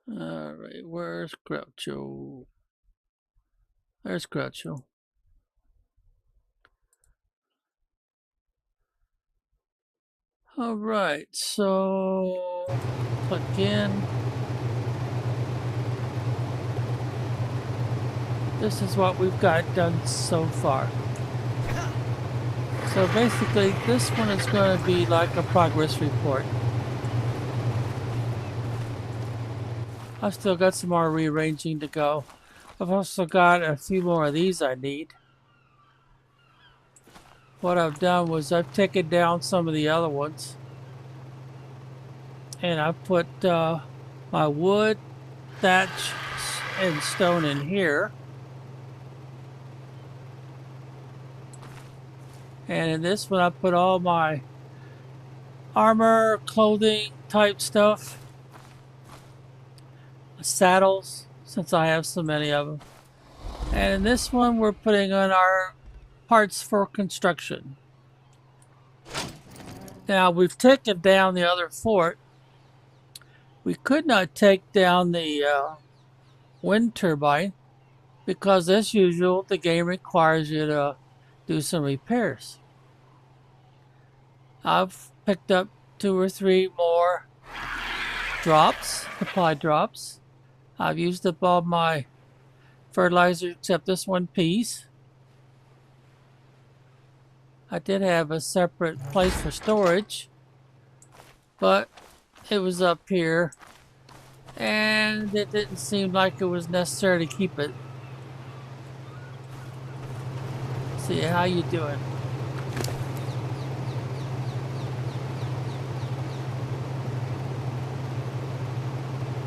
Alright, where's Groucho? There's Groucho. Alright, so plug in. This is what we've got done so far. So basically, this one is going to be like a progress report. I've still got some more rearranging to go. I've also got a few more of these I need. What I've done was I've taken down some of the other ones. And I've put my wood, thatch, and stone in here. And in this one I put all my armor, clothing type stuff. Saddles, since I have so many of them. And in this one we're putting on our parts for construction. Now we've taken down the other fort. We could not take down the wind turbine because, as usual, the game requires you to do some repairs. I've picked up 2 or 3 more drops, supply drops. I've used up all my fertilizer except this one piece. I did have a separate place for storage, but it was up here and it didn't seem like it was necessary to keep it. See, how you doing?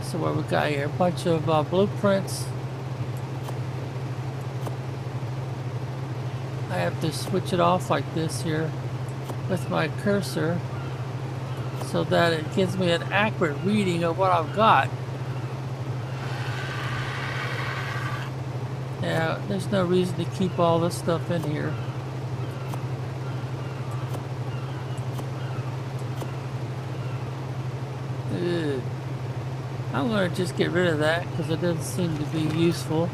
So what we got here, a bunch of blueprints. I have to switch it off like this here with my cursor so that it gives me an accurate reading of what I've got. Yeah, there's no reason to keep all this stuff in here. Ugh. I'm going to just get rid of that because it doesn't seem to be useful.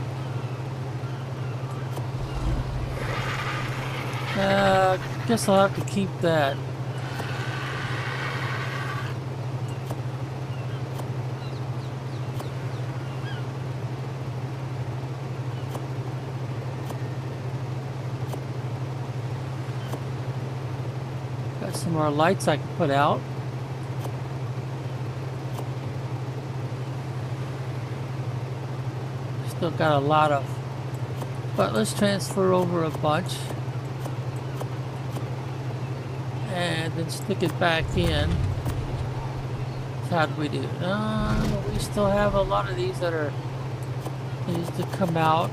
Guess I'll have to keep that. Got some more lights I can put out. Still got a lot of, but let's transfer over a bunch and then stick it back in. So how do we do? We still have a lot of these that are needs to come out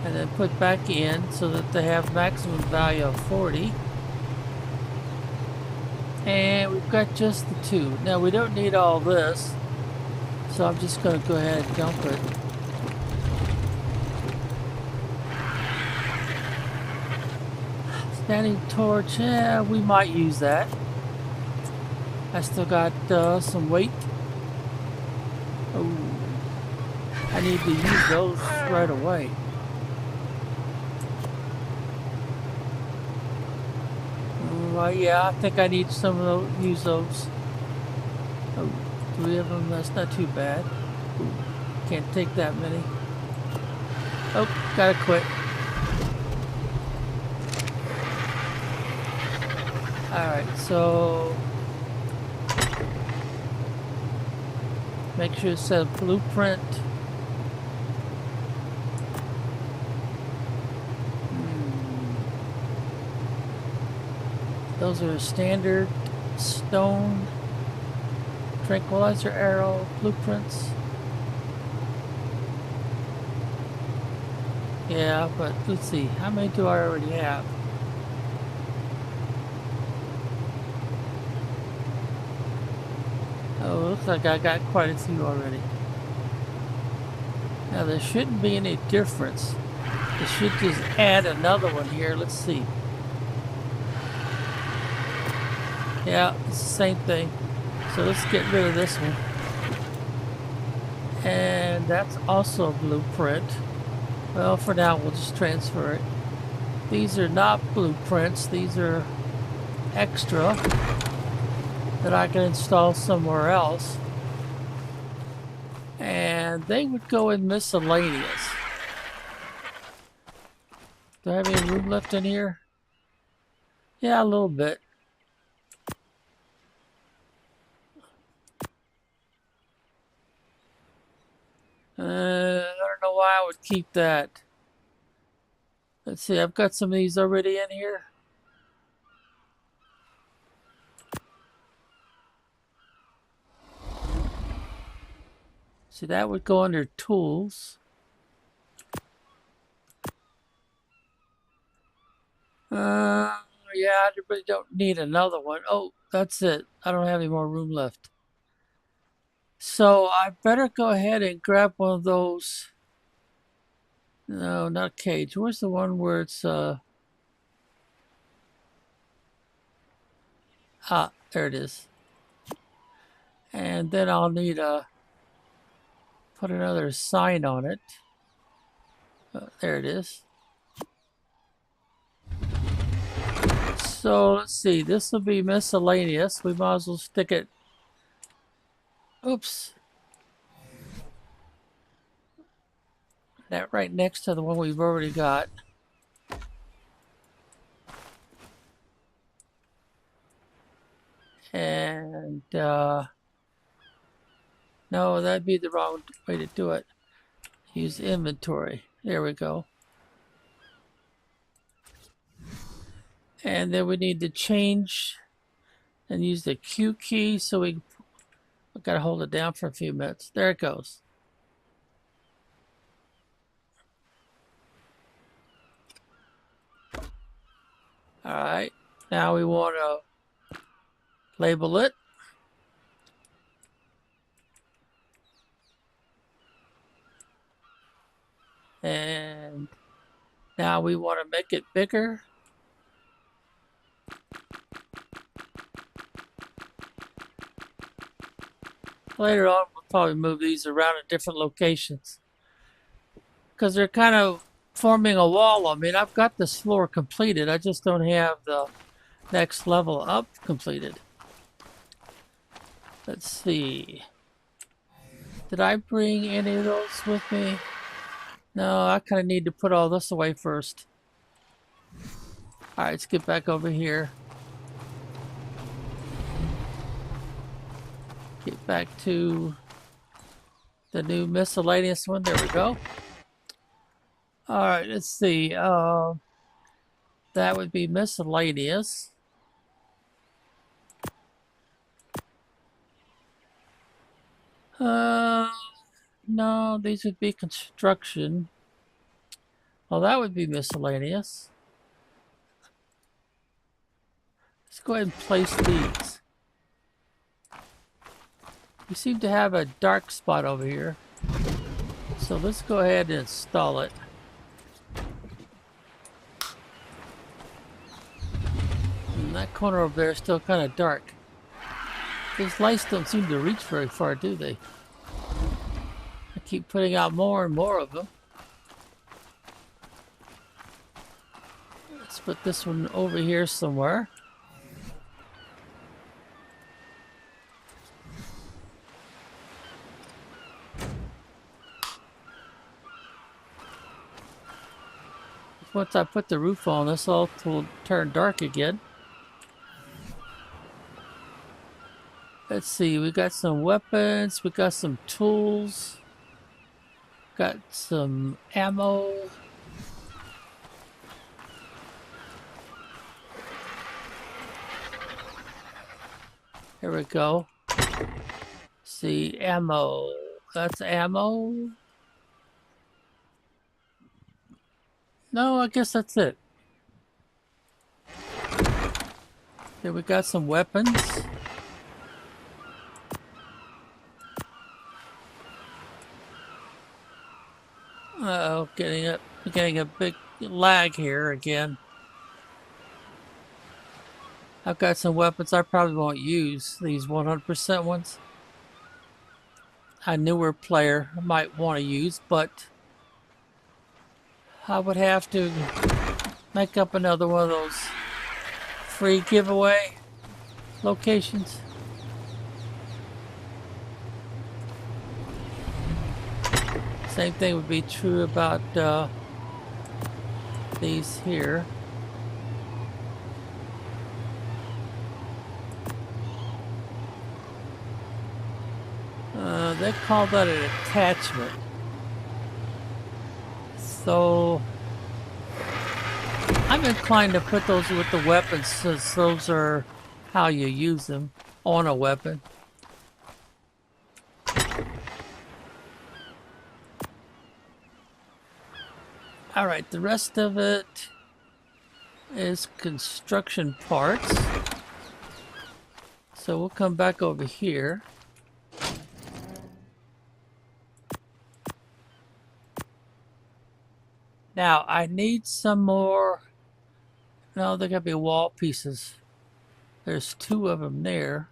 and then put back in so that they have maximum value of 40. And we've got just the 2. Now we don't need all this, so I'm just going to go ahead and dump it. Standing torch, yeah, we might use that. I still got some weight. Oh, I need to use those right away. Yeah, I think I need some of those, use those. Oh, 3 of them, that's not too bad. Ooh, can't take that many. Oh, gotta quit. Alright, so make sure it says blueprint. Those are standard stone tranquilizer arrow blueprints. Yeah, but let's see, how many do I already have? Oh, looks like I got quite a few already. Now there shouldn't be any difference. It should just add another one here. Let's see. Yeah, it's the same thing. So let's get rid of this one. And that's also a blueprint. Well, for now, we'll just transfer it. These are not blueprints. These are extra that I can install somewhere else. And they would go in miscellaneous. Do I have any room left in here? Yeah, a little bit. I don't know why I would keep that. Let's see, I've got some of these already in here. See, that would go under tools. Yeah, I really don't need another one. Oh, that's it. I don't have any more room left. So I better go ahead and grab one of those. No, not cage. Where's the one where it's there it is. And then I'll need to put another sign on it. There it is. So let's see. This will be miscellaneous. We might as well stick it. Oops. That right next to the one we've already got. And no, that'd be the wrong way to do it. Use inventory. There we go. And then we need to change and use the Q key, so we gotta hold it down for a few minutes. There it goes. All right, now we want to label it. And now we want to make it bigger. Later on, we'll probably move these around in different locations because they're kind of forming a wall. I mean, I've got this floor completed. I just don't have the next level up completed. Let's see. Did I bring any of those with me? No, I kind of need to put all this away first. All right, let's get back over here. Get back to the new miscellaneous one. There we go. All right, let's see. That would be miscellaneous. No, these would be construction. Well, that would be miscellaneous. Let's go ahead and place these. We seem to have a dark spot over here. So let's go ahead and install it. And that corner over there is still kind of dark. These lights don't seem to reach very far, do they? I keep putting out more and more of them. Let's put this one over here somewhere. Once I put the roof on, this all will turn dark again. Let's see, we got some weapons, we got some tools, got some ammo. Here we go. See, ammo. That's ammo. No, I guess that's it. Here we got some weapons. Uh-oh, getting a big lag here again. I've got some weapons I probably won't use, these 100% ones. a newer player might want to use, but I would have to make up another one of those free giveaway locations. Same thing would be true about these here. They call that an attachment. So I'm inclined to put those with the weapons since those are how you use them on a weapon. Alright, the rest of it is construction parts. So we'll come back over here. Now I need some more. No, they gotta be wall pieces. There's 2 of them there.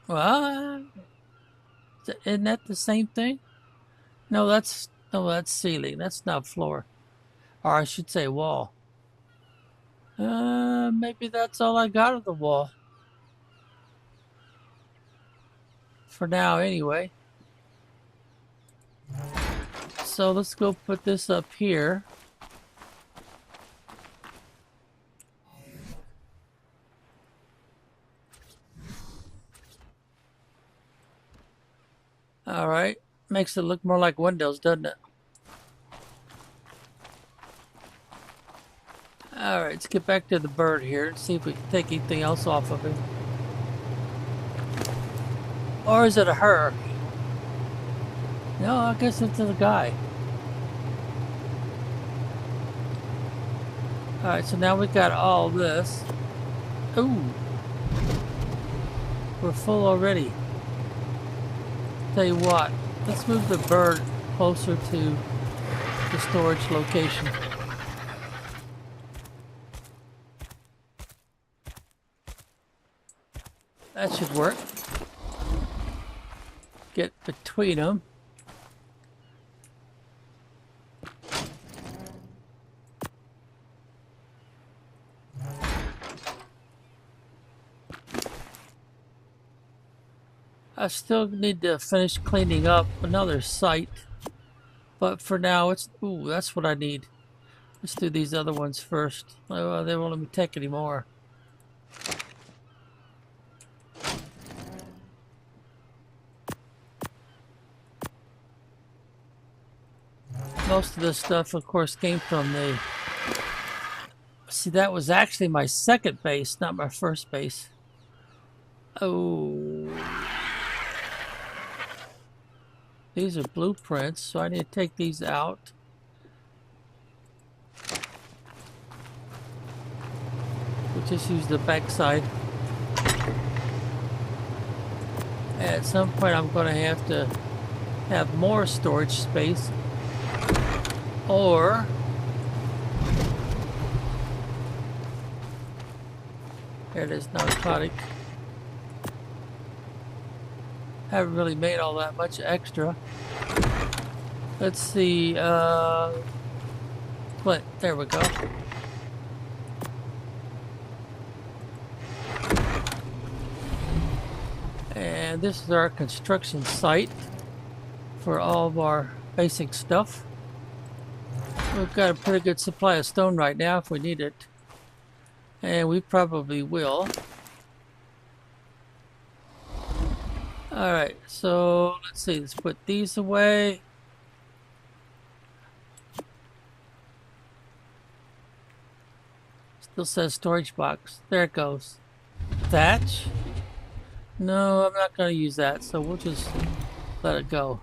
Well, isn't that the same thing? No, that's ceiling. That's not floor. Or I should say wall. Maybe that's all I got of the wall. For now, anyway. So let's go put this up here. Alright. Makes it look more like windows, doesn't it? Alright, let's get back to the bird here and see if we can take anything else off of him. Or is it a her? No, I guess it's a guy. Alright, so now we got all this. Ooh. We're full already. Tell you what, let's move the bird closer to the storage location. That should work. Get between them. I still need to finish cleaning up another site, but for now it's, ooh, that's what I need. Let's do these other ones first. Oh, they won't let me take any more. Most of this stuff, of course, came from the... See, that was actually my second base, not my first base. Oh... These are blueprints, so I need to take these out. We'll just use the back side. At some point I'm going to have more storage space. Or there it is, narcotic. Haven't really made all that much extra. Let's see, Flint, there we go. And this is our construction site for all of our basic stuff. We've got a pretty good supply of stone right now if we need it. And we probably will. Alright, so let's see, let's put these away. Still says storage box. There it goes. Thatch? No, I'm not going to use that, so we'll just let it go.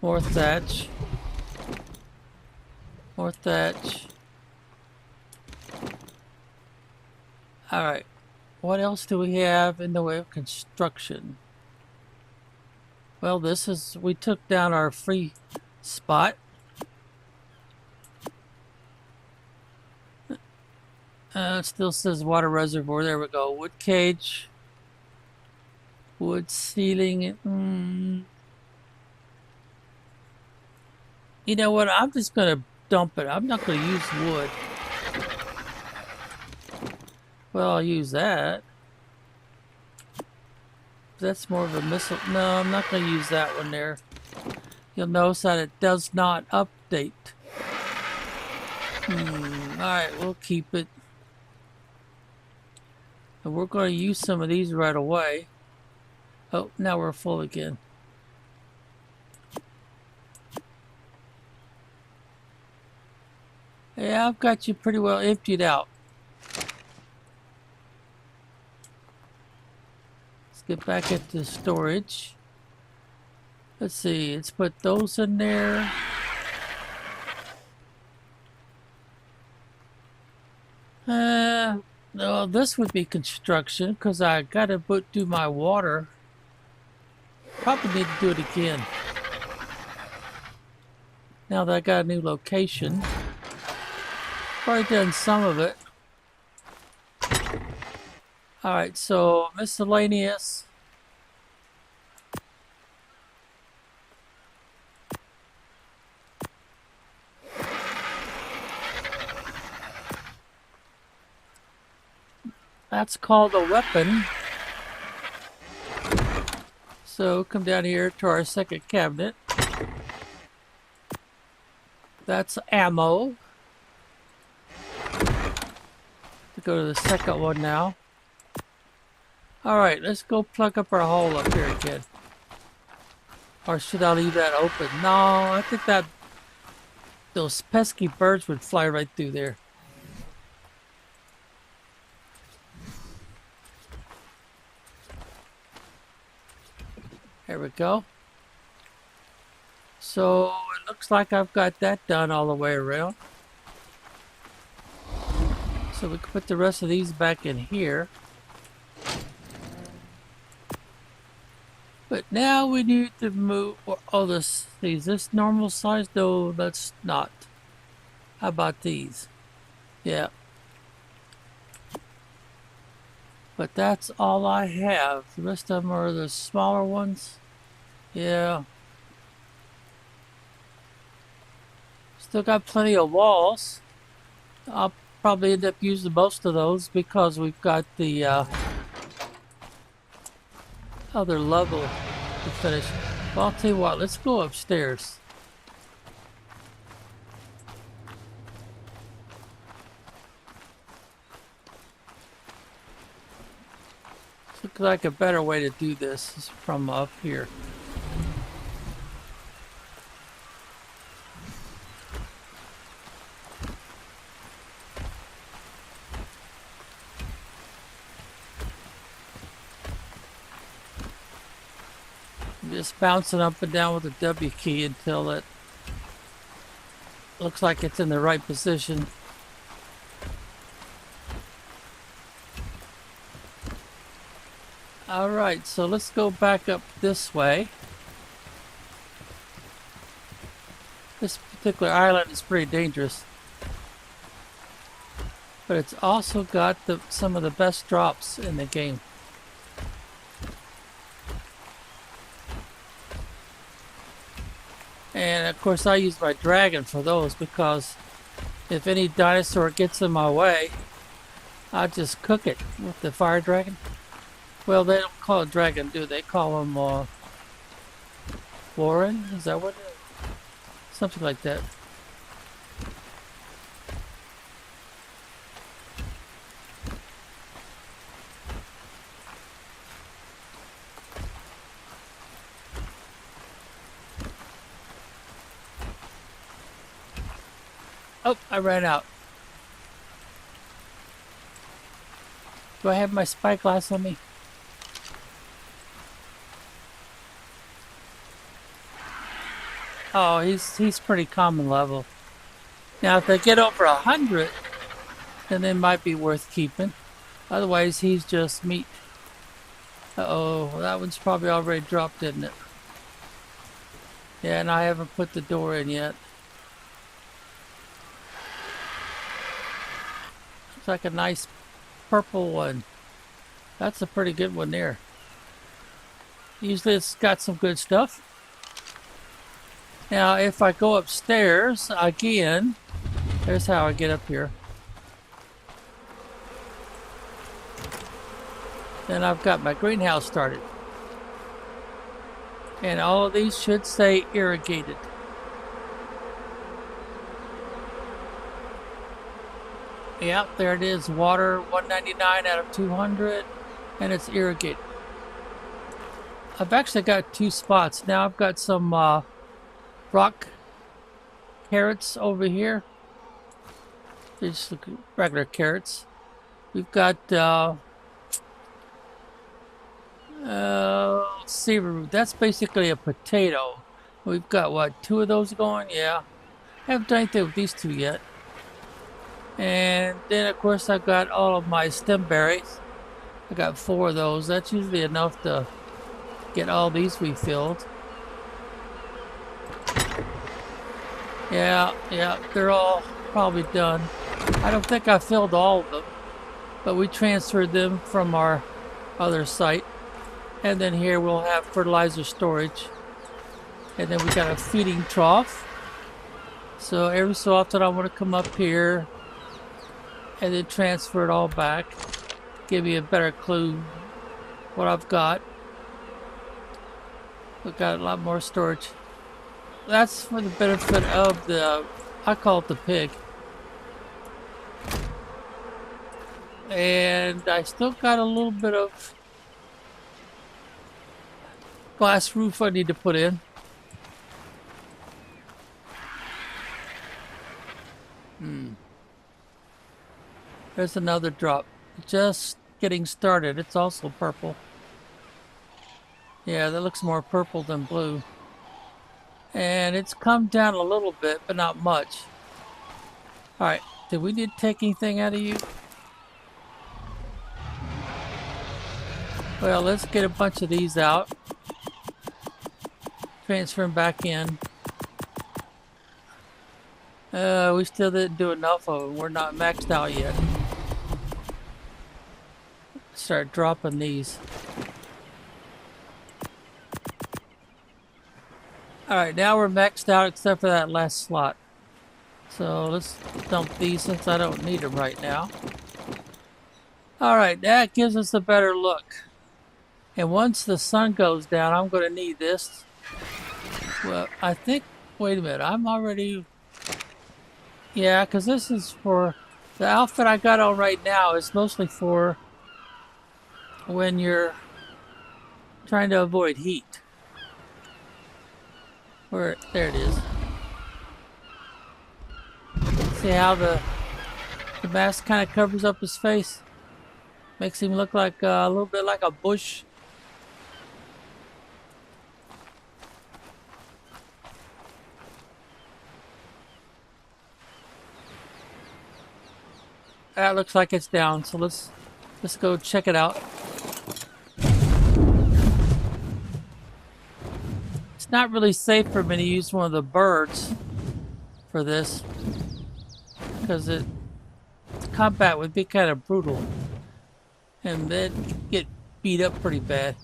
More thatch. More thatch. Alright, what else do we have in the way of construction? Well, this is, we took down our free spot. It still says water reservoir. There we go. Wood cage. Wood ceiling. You know what? I'm just going to dump it. I'm not going to use wood. Well, I'll use that. That's more of a missile. No, I'm not going to use that one there. You'll notice that it does not update. Alright, we'll keep it. And we're going to use some of these right away. Oh, now we're full again. Yeah, I've got you pretty well emptied out. Let's get back into storage. Let's see, let's put those in there. No, this would be construction because I gotta do my water. Probably need to do it again. Now that I got a new location. Already done some of it. Alright, so miscellaneous. That's called a weapon. So come down here to our second cabinet. That's ammo. To go to the second one now. Alright, let's go plug up our hole up here again. Or should I leave that open? No, I think that those pesky birds would fly right through there. There we go. So it looks like I've got that done all the way around. So we can put the rest of these back in here. But now we need to move. Oh, is this normal size? No, that's not. How about these? Yeah. But that's all I have. The rest of them are the smaller ones. Yeah. Still got plenty of walls. I'll probably end up using most of those because we've got the other level to finish. Well, I'll tell you what, let's go upstairs. Looks like a better way to do this is from up here. Just bouncing up and down with the W key until it looks like it's in the right position. Alright, so let's go back up this way. This particular island is pretty dangerous. But it's also got some of the best drops in the game. And of course I use my dragon for those because if any dinosaur gets in my way, I just cook it with the fire dragon. Well, they don't call it dragon, do they? Call him Warren? Is that what it is? Something like that. Oh, I ran out. Do I have my spyglass on me? Oh, he's pretty common level. Now, if they get over 100, then they might be worth keeping. Otherwise, he's just meat. Uh-oh, that one's probably already dropped, didn't it? Yeah, and I haven't put the door in yet. Looks like a nice purple one. That's a pretty good one there. Usually it's got some good stuff. Now if I go upstairs again, there's how I get up here. Then I've got my greenhouse started. And all of these should say irrigated. Yep, there it is. Water 199 out of 200, and it's irrigated. I've actually got 2 spots. Now I've got some rock carrots over here. Just regular carrots. We've got cedar root. That's basically a potato. We've got what, 2 of those going? Yeah. I haven't done anything with these 2 yet. And then of course I've got all of my stem berries. I got 4 of those. That's usually enough to get all these refilled. Yeah, they're all probably done. I don't think I filled all of them, but we transferred them from our other site. And then here we'll have fertilizer storage. And then we got a feeding trough. So every so often I want to come up here and then transfer it all back. Give you a better clue what I've got. We've got a lot more storage. That's for the benefit of the, I call it the pig. And I still got a little bit of glass roof I need to put in. There's another drop. Just getting started. It's also purple. Yeah, that looks more purple than blue. And it's come down a little bit, but not much. Alright, did we need to take anything out of you? Well, let's get a bunch of these out. Transfer them back in. We still didn't do enough of them. We're not maxed out yet. Start dropping these. Alright, now we're maxed out except for that last slot. So let's dump these since I don't need them right now. Alright, that gives us a better look. And once the sun goes down, I'm going to need this. Well, I think, wait a minute, I'm already... Yeah, because this is for... The outfit I got on right now is mostly for when you're trying to avoid heat. Where, there it is. See how the mask kind of covers up his face? Makes him look like a little bit like a bush. That looks like it's down, so let's go check it out. It's not really safe for me to use one of the birds for this, because combat would be kind of brutal, and they'd get beat up pretty bad.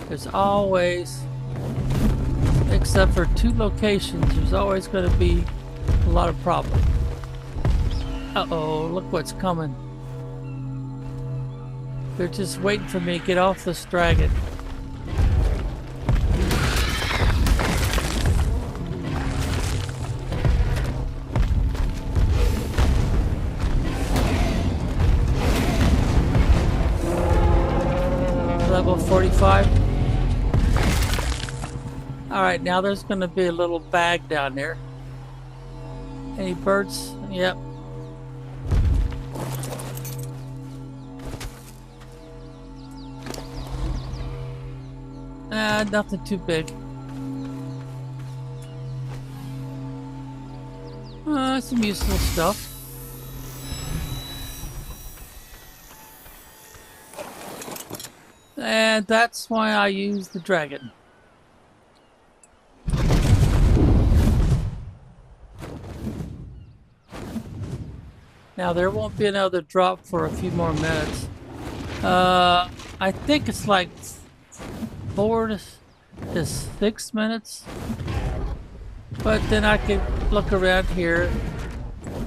There's always, except for 2 locations, there's always going to be a lot of problems. Uh-oh, look what's coming. They're just waiting for me to get off this dragon. Level 45. Alright, now there's going to be a little bag down there. Any birds? Yep. Nothing too big. Some useful stuff. And that's why I use the dragon. Now there won't be another drop for a few more minutes. I think it's like 4 to 6 minutes. But then I can look around here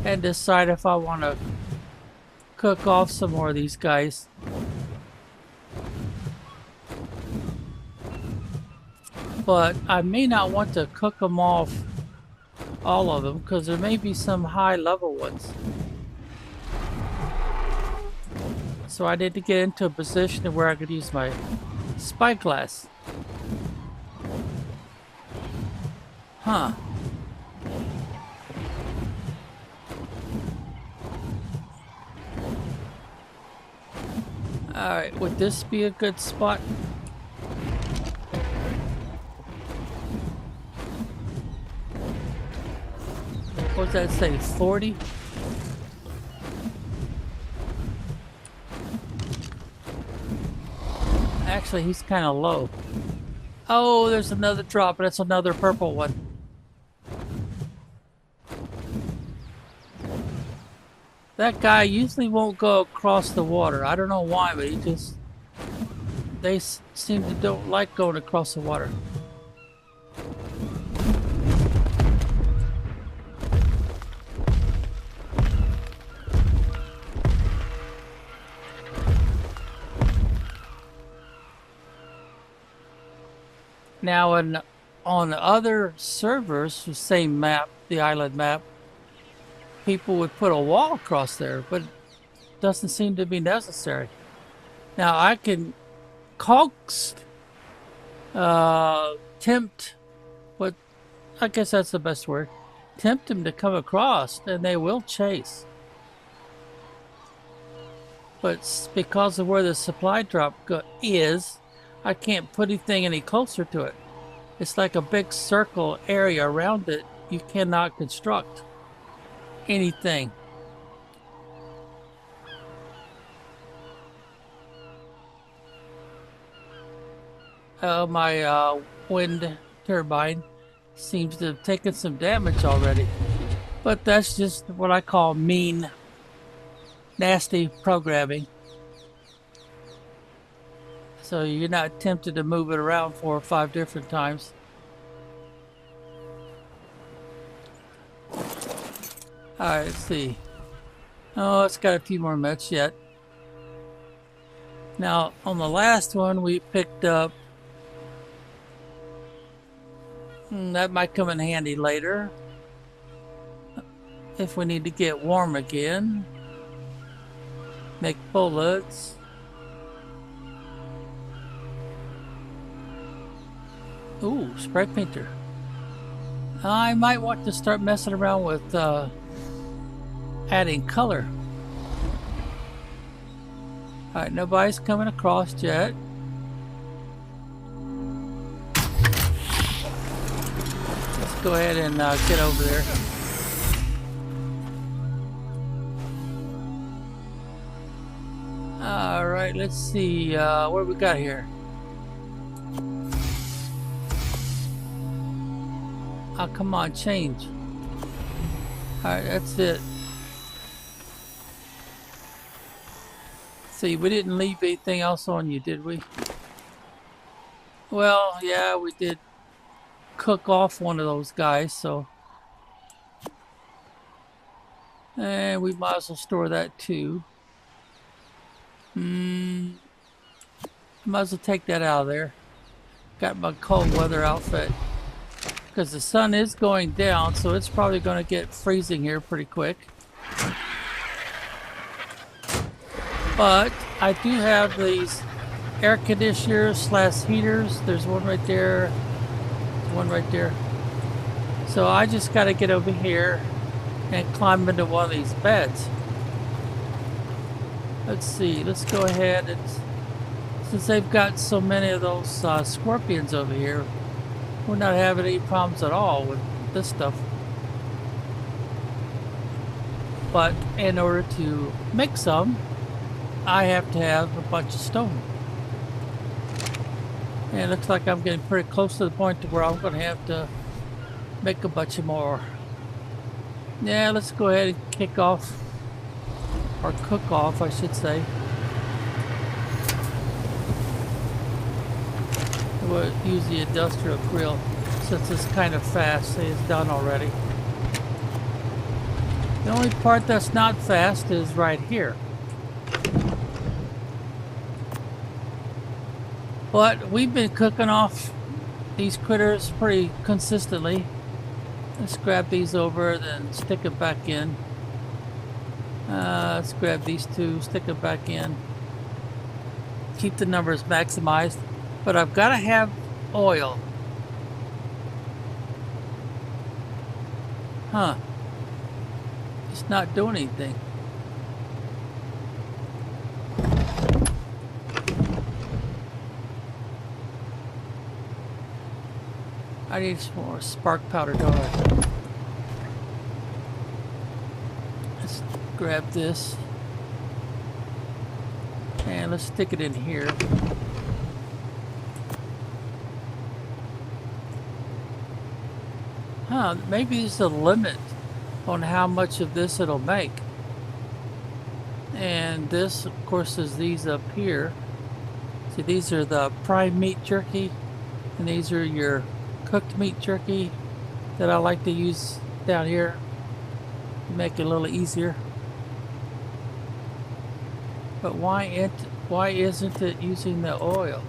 and decide if I want to cook off some more of these guys. But I may not want to cook them off, all of them, because there may be some high level ones. So I need to get into a position where I could use my spyglass. Huh. Alright, would this be a good spot? What does that say, 40? Actually, he's kind of low. Oh, there's another drop, but it's another purple one. That guy usually won't go across the water. I don't know why, but they seem to don't like going across the water. Now, on other servers, the same map, the island map, people would put a wall across there, but it doesn't seem to be necessary. Now, I can coax, tempt, what I guess that's the best word, tempt them to come across, and they will chase. But because of where the supply drop is, I can't put anything any closer to it. It's like a big circle area around it. You cannot construct anything. My wind turbine seems to have taken some damage already. But that's just what I call mean, nasty programming. So you're not tempted to move it around 4 or 5 different times. Alright, let's see. Oh, it's got a few more minutes yet. Now, on the last one, we picked up... that might come in handy later. If we need to get warm again. Make bullets. Ooh, spray painter. I might want to start messing around with adding color. Alright, nobody's coming across yet. Let's go ahead and get over there. Alright, let's see what we got here. Oh, come on, change. Alright, that's it. See, we didn't leave anything else on you, did we? Well, yeah, we did cook off one of those guys, so... and we might as well store that too. Might as well take that out of there. Got my cold weather outfit. Because the sun is going down, so it's probably going to get freezing here pretty quick. But I do have these air conditioners / heaters. There's one right there. There's one right there. So I just got to get over here and climb into one of these beds. Let's see. Let's go ahead and... since they've got so many of those scorpions over here, we're not having any problems at all with this stuff. But in order to make some, I have to have a bunch of stone. And it looks like I'm getting pretty close to the point to where I'm going to have to make a bunch of more. Yeah, let's go ahead and kick off or cook off, I should say. We'll use the industrial grill since it's kind of fast. See, it's done already. The only part that's not fast is right here. But we've been cooking off these critters pretty consistently. Let's grab these over, then stick it back in. Let's grab these two, stick it back in. Keep the numbers maximized. But I've got to have oil. Huh. It's not doing anything. I need some more spark powder, don't I? Let's grab this. And let's stick it in here. Huh, maybe there's a limit on how much of this it'll make. And this, of course, is these up here. See, these are the prime meat jerky, and these are your cooked meat jerky that I like to use down here to make it a little easier. But why isn't it using the oil?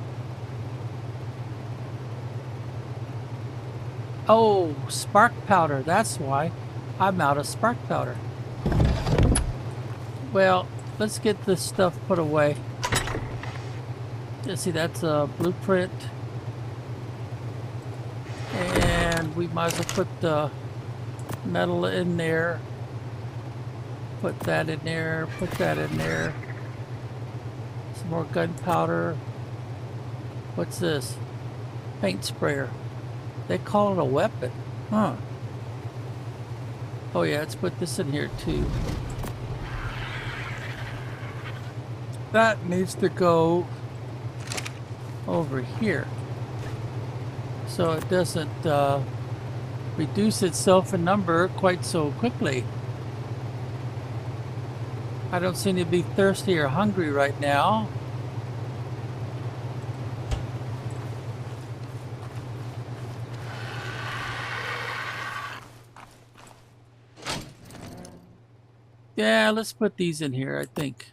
Oh, spark powder, that's why. I'm out of spark powder. Well, let's get this stuff put away. Let's see, that's a blueprint. And we might as well put the metal in there. Put that in there, put that in there. Some more gunpowder. What's this? Paint sprayer. They call it a weapon. Huh. Oh yeah, let's put this in here too. That needs to go over here, so it doesn't reduce itself in number quite so quickly. I don't seem to be thirsty or hungry right now. Yeah, let's put these in here, I think.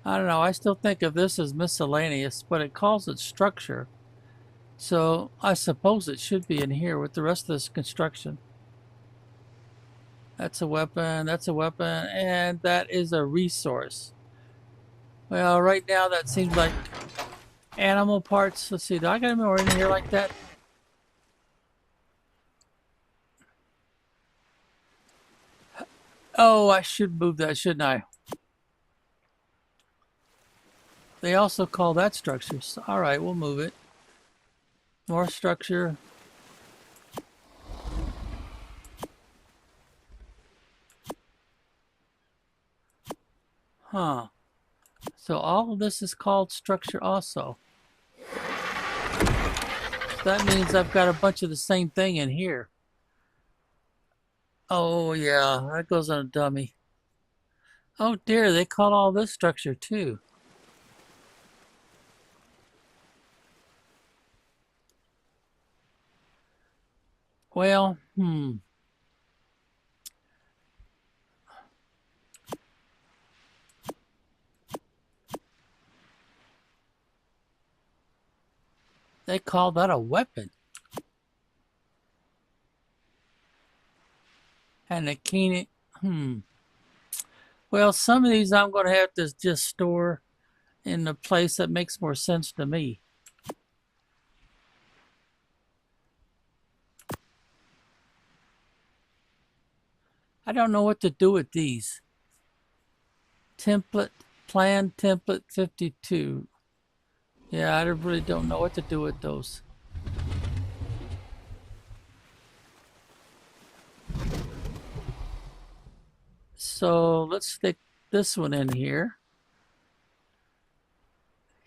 I don't know, I still think of this as miscellaneous, but it calls it structure. So I suppose it should be in here with the rest of this construction. That's a weapon, and that is a resource. Well, right now that seems like animal parts. Let's see, do I got any more in here like that? Oh, I should move that, shouldn't I? They also call that structure. So, all right, we'll move it. More structure. Huh. So all of this is called structure also. That means I've got a bunch of the same thing in here. Oh yeah, that goes on a dummy. Oh dear, they call all this structure too. Well, they call that a weapon. And the keen, Well, some of these I'm going to have to just store in a place that makes more sense to me. I don't know what to do with these. Plan template 52. Yeah, I really don't know what to do with those. So let's stick this one in here.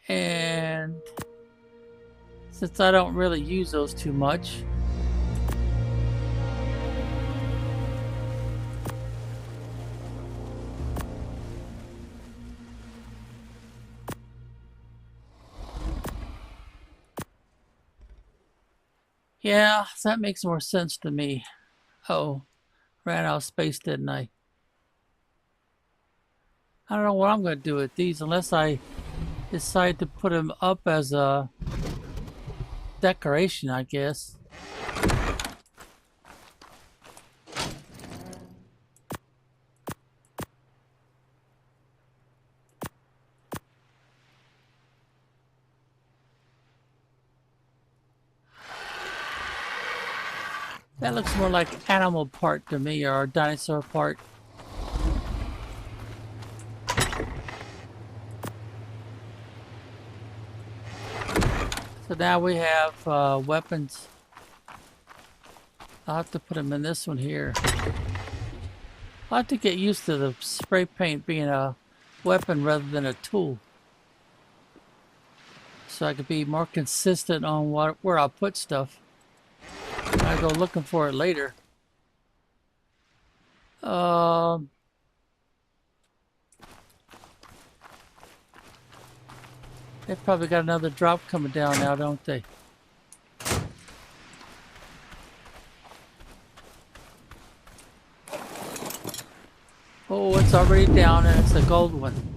And since I don't really use those too much, Yeah, that makes more sense to me. Oh, ran out of space, didn't I? I don't know what I'm going to do with these unless I decide to put them up as a decoration, I guess. That looks more like animal part to me, or dinosaur part. So now we have weapons. I'll have to put them in this one here. I'll have to get used to the spray paint being a weapon rather than a tool, so I could be more consistent on where I'll put stuff. I go looking for it later. They probably got another drop coming down now, don't they? Oh, it's already down and it's a gold one.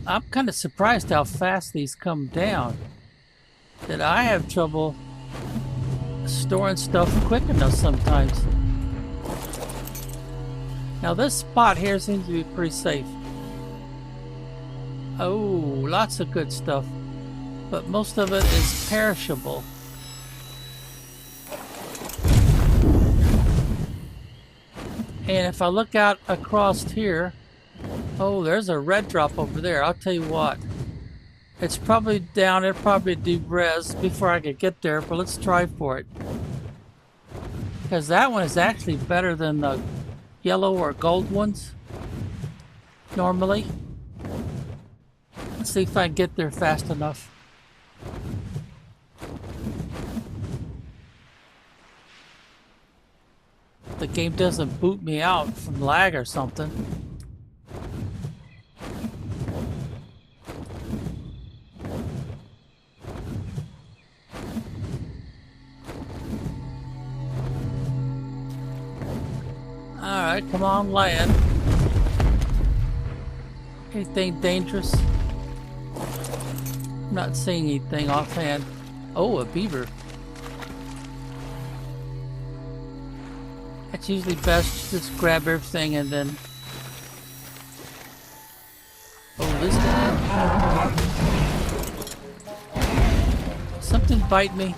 I'm kind of surprised how fast these come down. That I have trouble storing stuff quick enough sometimes. Now this spot here seems to be pretty safe. Oh, lots of good stuff. But most of it is perishable. And if I look out across here, oh, there's a red drop over there. I'll tell you what. It's probably down. It'll probably do res before I could get there, but let's try for it. Because that one is actually better than the yellow or gold ones normally. Let's see if I can get there fast enough. The game doesn't boot me out from lag or something. Alright, come on, land. Anything dangerous? I'm not seeing anything offhand. Oh, a beaver. It's usually best to just grab everything and then... Oh, this guy. Something bite me.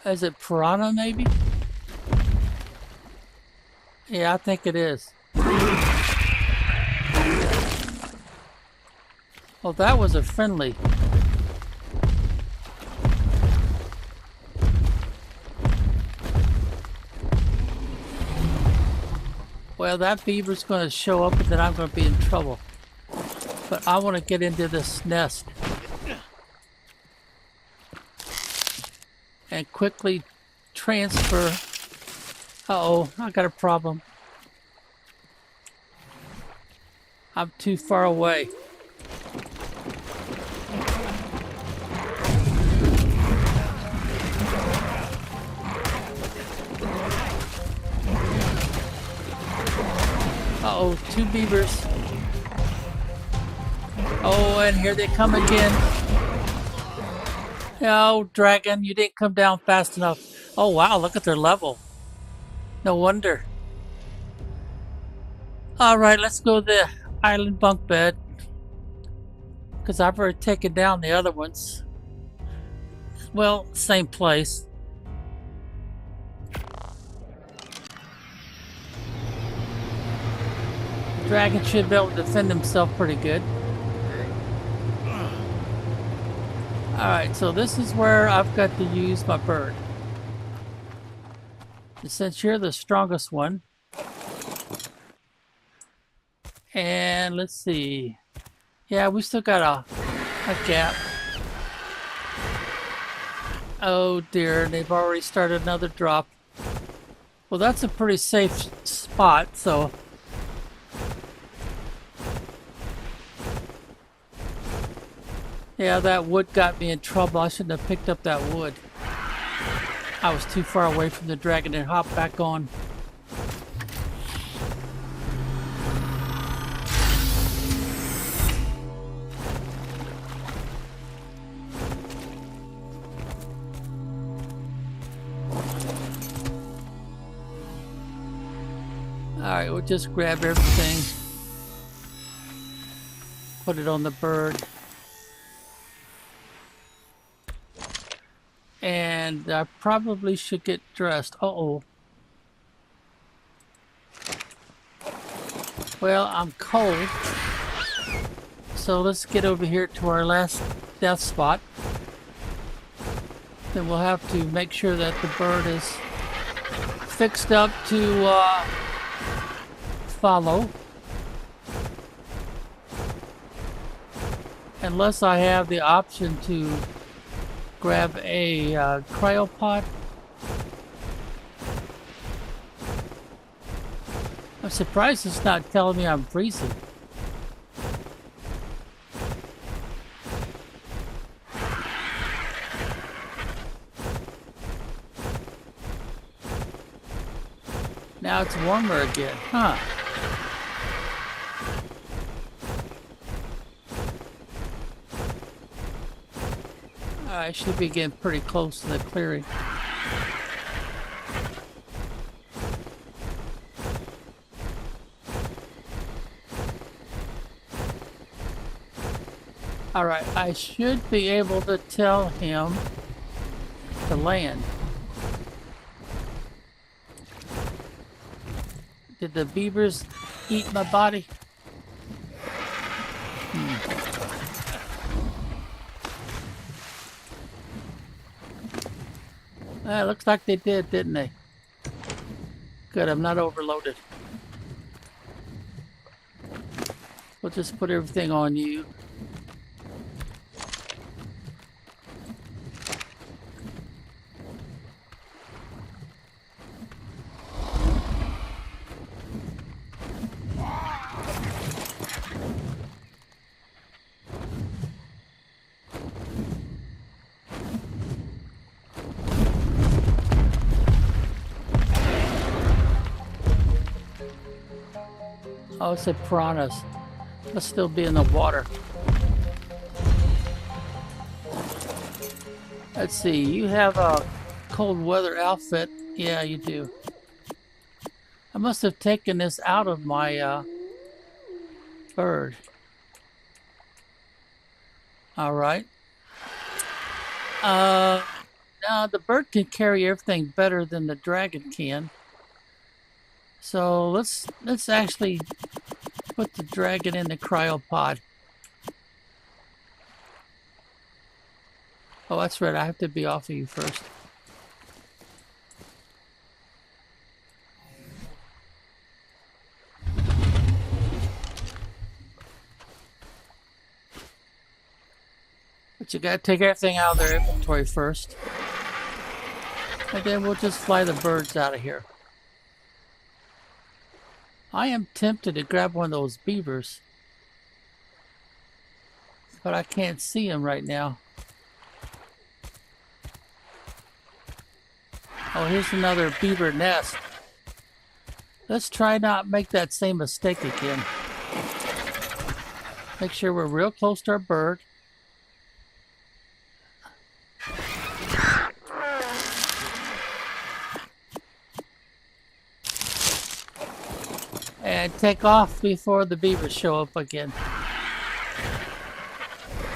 Is it piranha maybe? Yeah, I think it is. Well, that was a friendly. Well, that beaver's going to show up and then I'm going to be in trouble. But I want to get into this nest. And quickly transfer. Uh-oh, I got a problem. I'm too far away. Uh-oh, two beavers. Oh, and here they come again. Oh, dragon, you didn't come down fast enough. Oh, wow, look at their level. No wonder. Alright, let's go to the island bunk bed. Because I've already taken down the other ones. Well, same place. Dragon should be able to defend himself pretty good. Alright, so this is where I've got to use my bird. And since you're the strongest one. And let's see. Yeah, we still got a gap. Oh dear, they've already started another drop. Well, that's a pretty safe spot, so... Yeah, that wood got me in trouble. I shouldn't have picked up that wood. I was too far away from the dragon and hopped back on. Alright, we'll just grab everything. Put it on the bird. And I probably should get dressed. Uh-oh. Well, I'm cold. So let's get over here to our last death spot. Then we'll have to make sure that the bird is fixed up to follow. Unless I have the option to grab a cryopod. I'm surprised it's not telling me I'm freezing. Now it's warmer again, huh? I should be getting pretty close to the clearing. Alright, I should be able to tell him to land. Did the beavers eat my body? Looks like they did, didn't they? Good, I'm not overloaded. We'll just put everything on you. Oh, it said piranhas. Must still be in the water. Let's see, you have a cold weather outfit. Yeah, you do. I must have taken this out of my bird. Alright. Now the bird can carry everything better than the dragon can. So let's actually put the dragon in the cryopod. Oh, that's right. I have to be off of you first. But you gotta take everything out of their inventory first. And then we'll just fly the birds out of here. I am tempted to grab one of those beavers. But I can't see them right now. Oh, here's another beaver nest. Let's try not make that same mistake again. Make sure we're real close to our bird. And take off before the beavers show up again.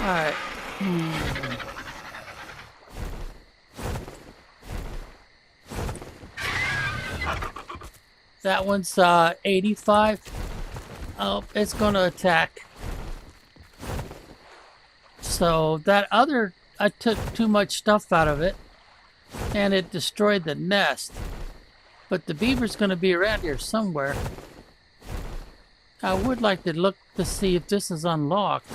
Alright. That one's 85. Oh, it's going to attack. So that other, I took too much stuff out of it, and it destroyed the nest. But the beaver's going to be around here somewhere. I would like to look to see if this is unlocked.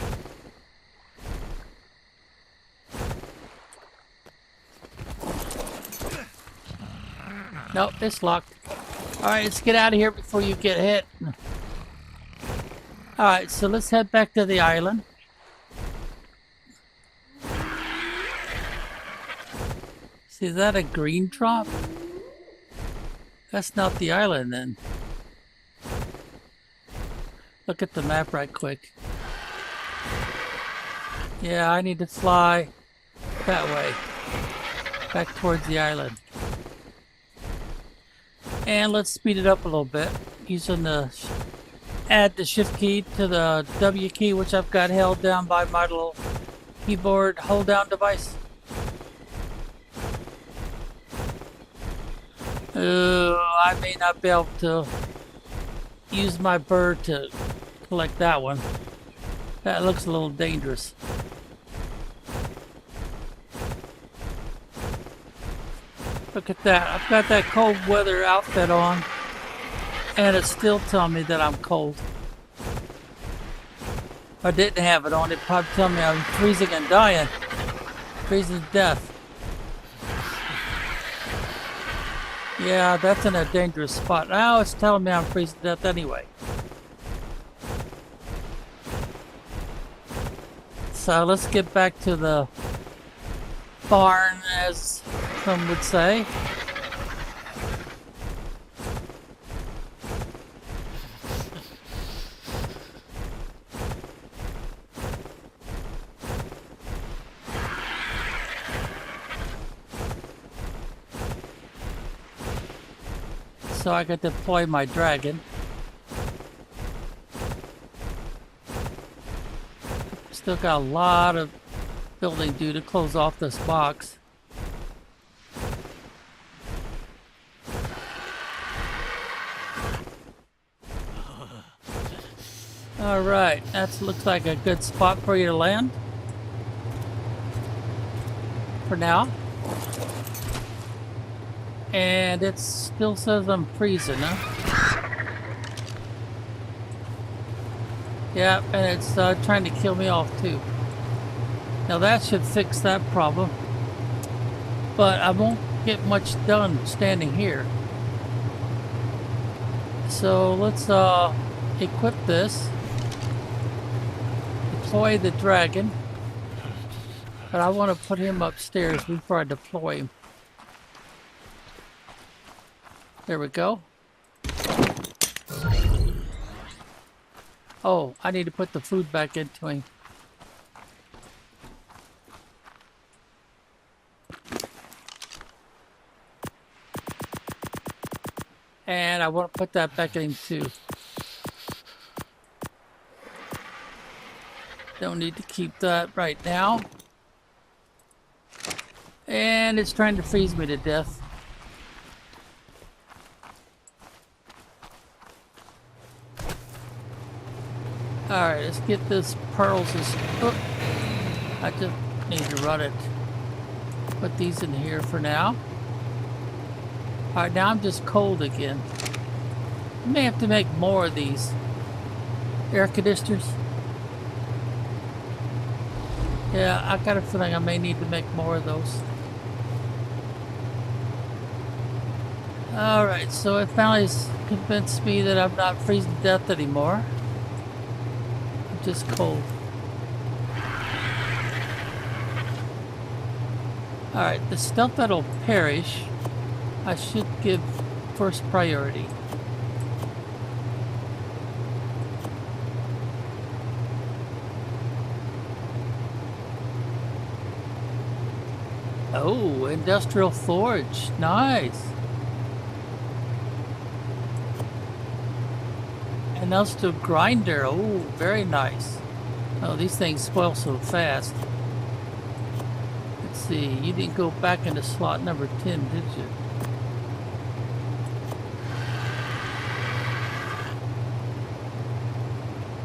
Nope, it's locked. Alright, let's get out of here before you get hit. Alright, so let's head back to the island. See, is that a green drop? That's not the island then. Look at the map right quick. Yeah, I need to fly that way. Back towards the island. And let's speed it up a little bit. Using the add the shift key to the W key, which I've got held down by my little keyboard hold down device. I may not be able to use my bird to collect that one. That looks a little dangerous. Look at that. I've got that cold weather outfit on, and it's still telling me that I'm cold. If I didn't have it on, it'd probably tell me I'm freezing and dying. Freezing to death. Yeah, that's in a dangerous spot. Now it's telling me I'm freezing to death anyway. So let's get back to the barn, as some would say. So I can deploy my dragon. Still got a lot of building due to close off this box. Alright, that looks like a good spot for you to land. For now. And it still says I'm freezing, huh? Yeah, and it's trying to kill me off too. Now that should fix that problem. But I won't get much done standing here. So let's equip this. Deploy the dragon. But I want to put him upstairs before I deploy him. There we go. Oh, I need to put the food back into him. And I want to put that back in him too. Don't need to keep that right now. And it's trying to freeze me to death. Alright, let's get this pearls. I just need to run it. Put these in here for now. Alright, now I'm just cold again. I may have to make more of these air conditioners. Yeah, I got a feeling I may need to make more of those. Alright, so it finally convinced me that I'm not freezing to death anymore. I'm just cold. Alright, the stuff that'll perish, I should give first priority. Oh, industrial forge. Nice. Industrial grinder. Oh, very nice. Oh, these things spoil so fast. Let's see. You didn't go back into slot number 10, did you?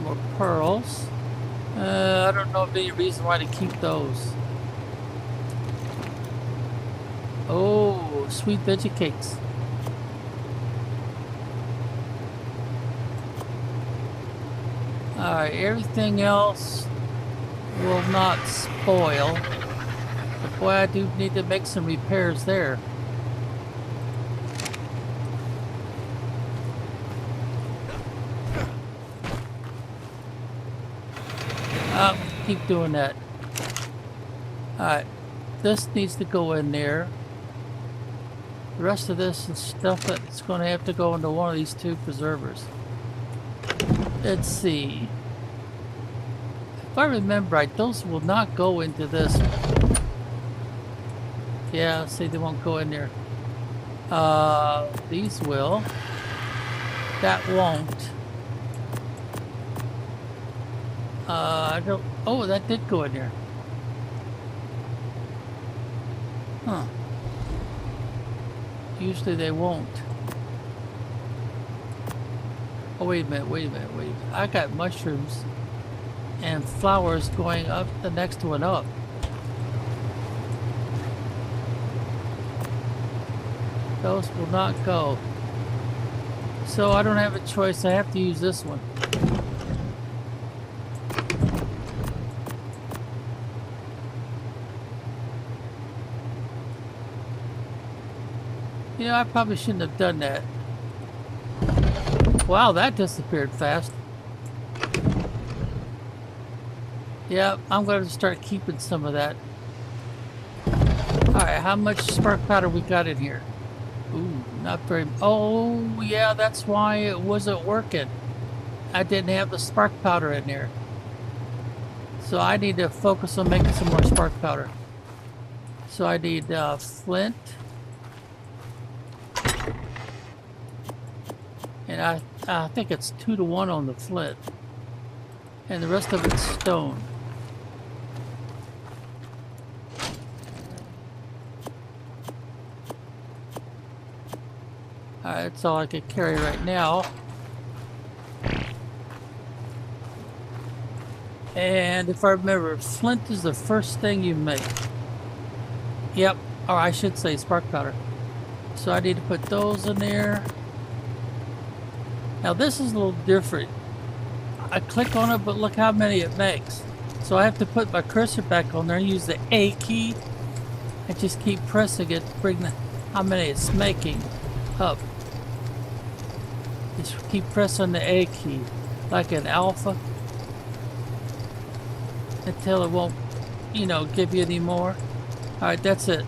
More pearls. I don't know of any reason why to keep those. Oh, sweet veggie cakes. Alright, everything else will not spoil. But boy, I do need to make some repairs there. Keep doing that. Alright. This needs to go in there. The rest of this is stuff that's going to have to go into one of these two preservers. Let's see. If I remember right, those will not go into this one. Yeah, see, they won't go in there. These will. That won't. I don't. Oh, that did go in there. Huh. Usually they won't. Oh, wait a minute, wait a minute, wait a minute. I got mushrooms and flowers going up the next one up. Those will not go. So I don't have a choice. I have to use this one. You know, I probably shouldn't have done that. Wow, that disappeared fast. Yeah, I'm going to start keeping some of that. Alright, how much spark powder we got in here? Ooh, not very... Oh, yeah, that's why it wasn't working. I didn't have the spark powder in there. So I need to focus on making some more spark powder. So I need flint. And I think it's 2 to 1 on the flint. And the rest of it's stone. Alright, that's all I can carry right now. And if I remember, flint is the first thing you make. Yep, or I should say spark powder. So I need to put those in there. Now this is a little different. I click on it, but look how many it makes. So I have to put my cursor back on there and use the A key and just keep pressing it to bring how many it's making up. Just keep pressing the A key like an alpha until it won't, you know, give you any more. Alright, that's it.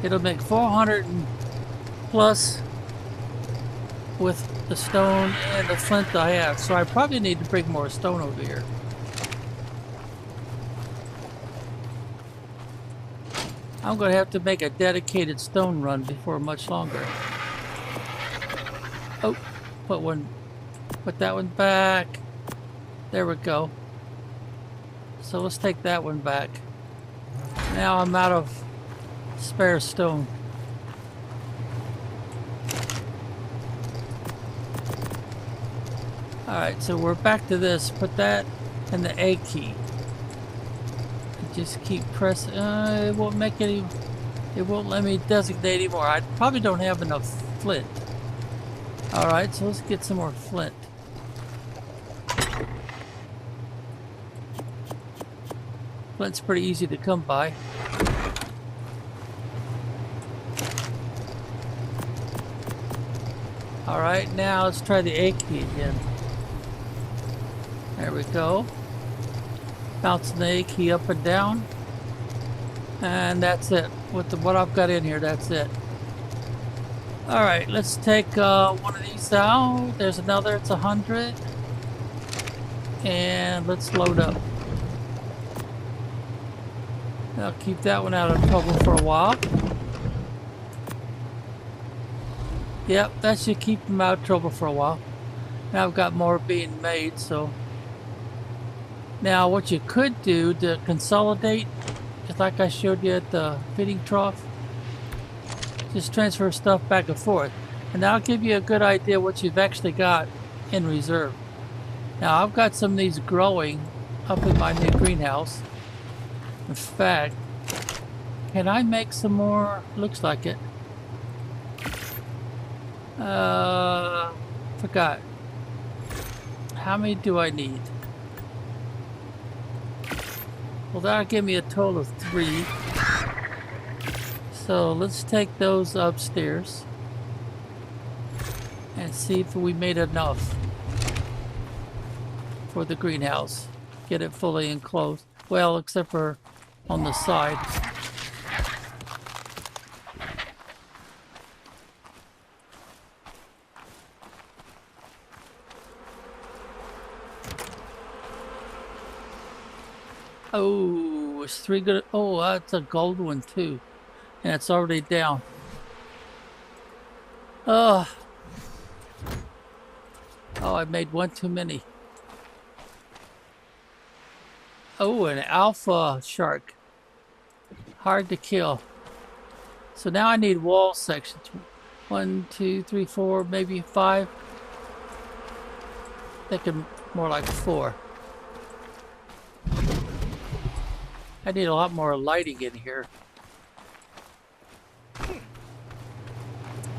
It'll make 400 plus with the stone and the flint I have. So I probably need to bring more stone over here. I'm going to have to make a dedicated stone run before much longer. Oh, put that one back. There we go. So let's take that one back. Now I'm out of spare stone. Alright, so we're back to this. Put that in the A key. Just keep pressing. It won't make any. It won't let me designate anymore. I probably don't have enough flint. Alright, so let's get some more flint. Flint's pretty easy to come by. Alright, now let's try the A key again. There we go. Bouncing the A key up and down. And that's it. With what I've got in here, that's it. Alright, let's take one of these out. There's another, it's 100. And let's load up. I'll keep that one out of trouble for a while. Yep, that should keep them out of trouble for a while. Now I've got more being made, so. Now what you could do to consolidate, just like I showed you at the feeding trough, just transfer stuff back and forth. And that'll give you a good idea what you've actually got in reserve. Now I've got some of these growing up in my new greenhouse. In fact, can I make some more? Looks like it. Forgot. How many do I need? Well, that'll give me a total of 3. So let's take those upstairs and see if we made enough for the greenhouse. get it fully enclosed. Well, except for on the side. Oh, it's 3 good. Oh, that's a gold one too. And it's already down. Oh, I made one too many. Oh, an alpha shark. Hard to kill. So now I need wall sections. 1, 2, 3, 4, maybe 5. Thinking more like 4. I need a lot more lighting in here.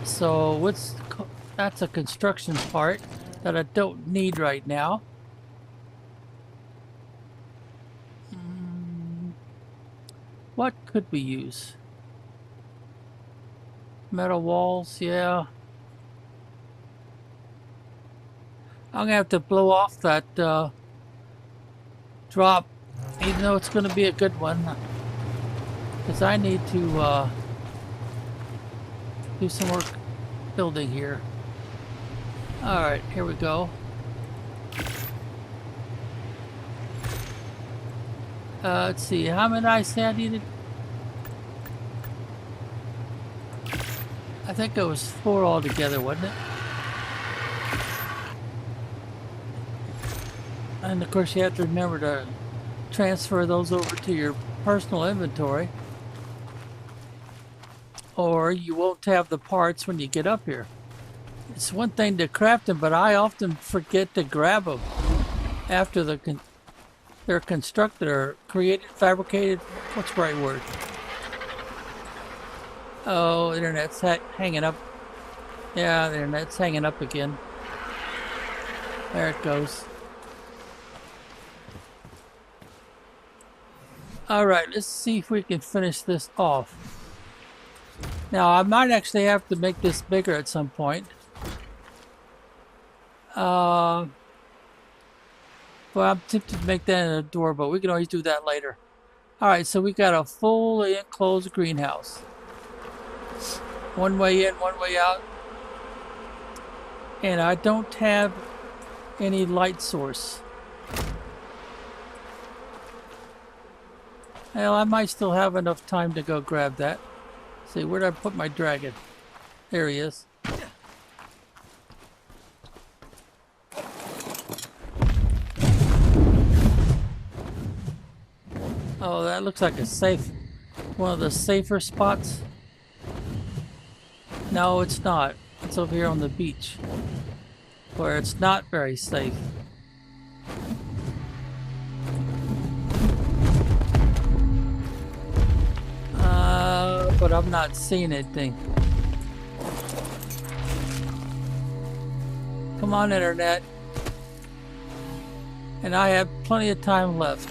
So that's a construction part that I don't need right now. What could we use? Metal walls, yeah. I'm gonna have to blow off that drop, even though it's gonna be a good one, because I need to do some work building here. Alright, here we go. Let's see, how many I say I needed? I think it was 4 altogether, wasn't it? And of course you have to remember to transfer those over to your personal inventory, or you won't have the parts when you get up here. It's one thing to craft them, but I often forget to grab them after they're constructed or created, fabricated. What's the right word? Oh, internet's hanging up. Yeah, the internet's hanging up again. There it goes. Alright, let's see if we can finish this off. Now, I might actually have to make this bigger at some point. Well, I'm tempted to make that in a door, but we can always do that later. Alright, so we got a fully enclosed greenhouse. One way in, one way out. And I don't have any light source. Well, I might still have enough time to go grab that. See, where did I put my dragon? There he is. Oh, that looks like a safe. One of the safer spots. No, it's not. It's over here on the beach, where it's not very safe. But I'm not seeing anything. Come on, internet. And I have plenty of time left.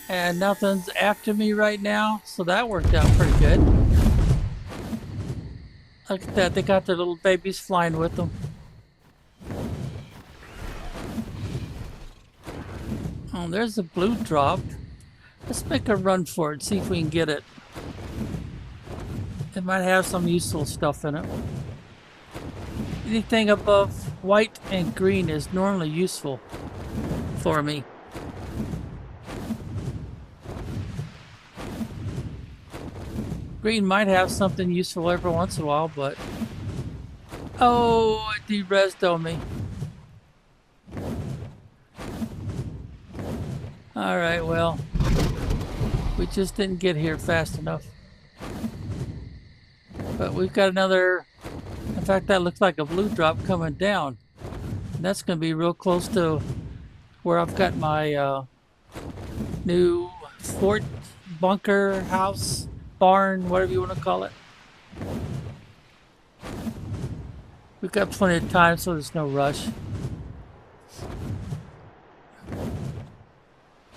And nothing's after me right now, so that worked out pretty good. Look at that, they got their little babies flying with them. Oh, there's a blue drop. Let's make a run for it, see if we can get it. It might have some useful stuff in it. Anything above white and green is normally useful for me. Green might have something useful every once in a while, but... Oh, it de-rezzed on me. Alright, well... We just didn't get here fast enough. But we've got another... In fact, that looks like a blue drop coming down. And that's going to be real close to where I've got my new fort, bunker, house, barn, whatever you want to call it. We've got plenty of time, so there's no rush.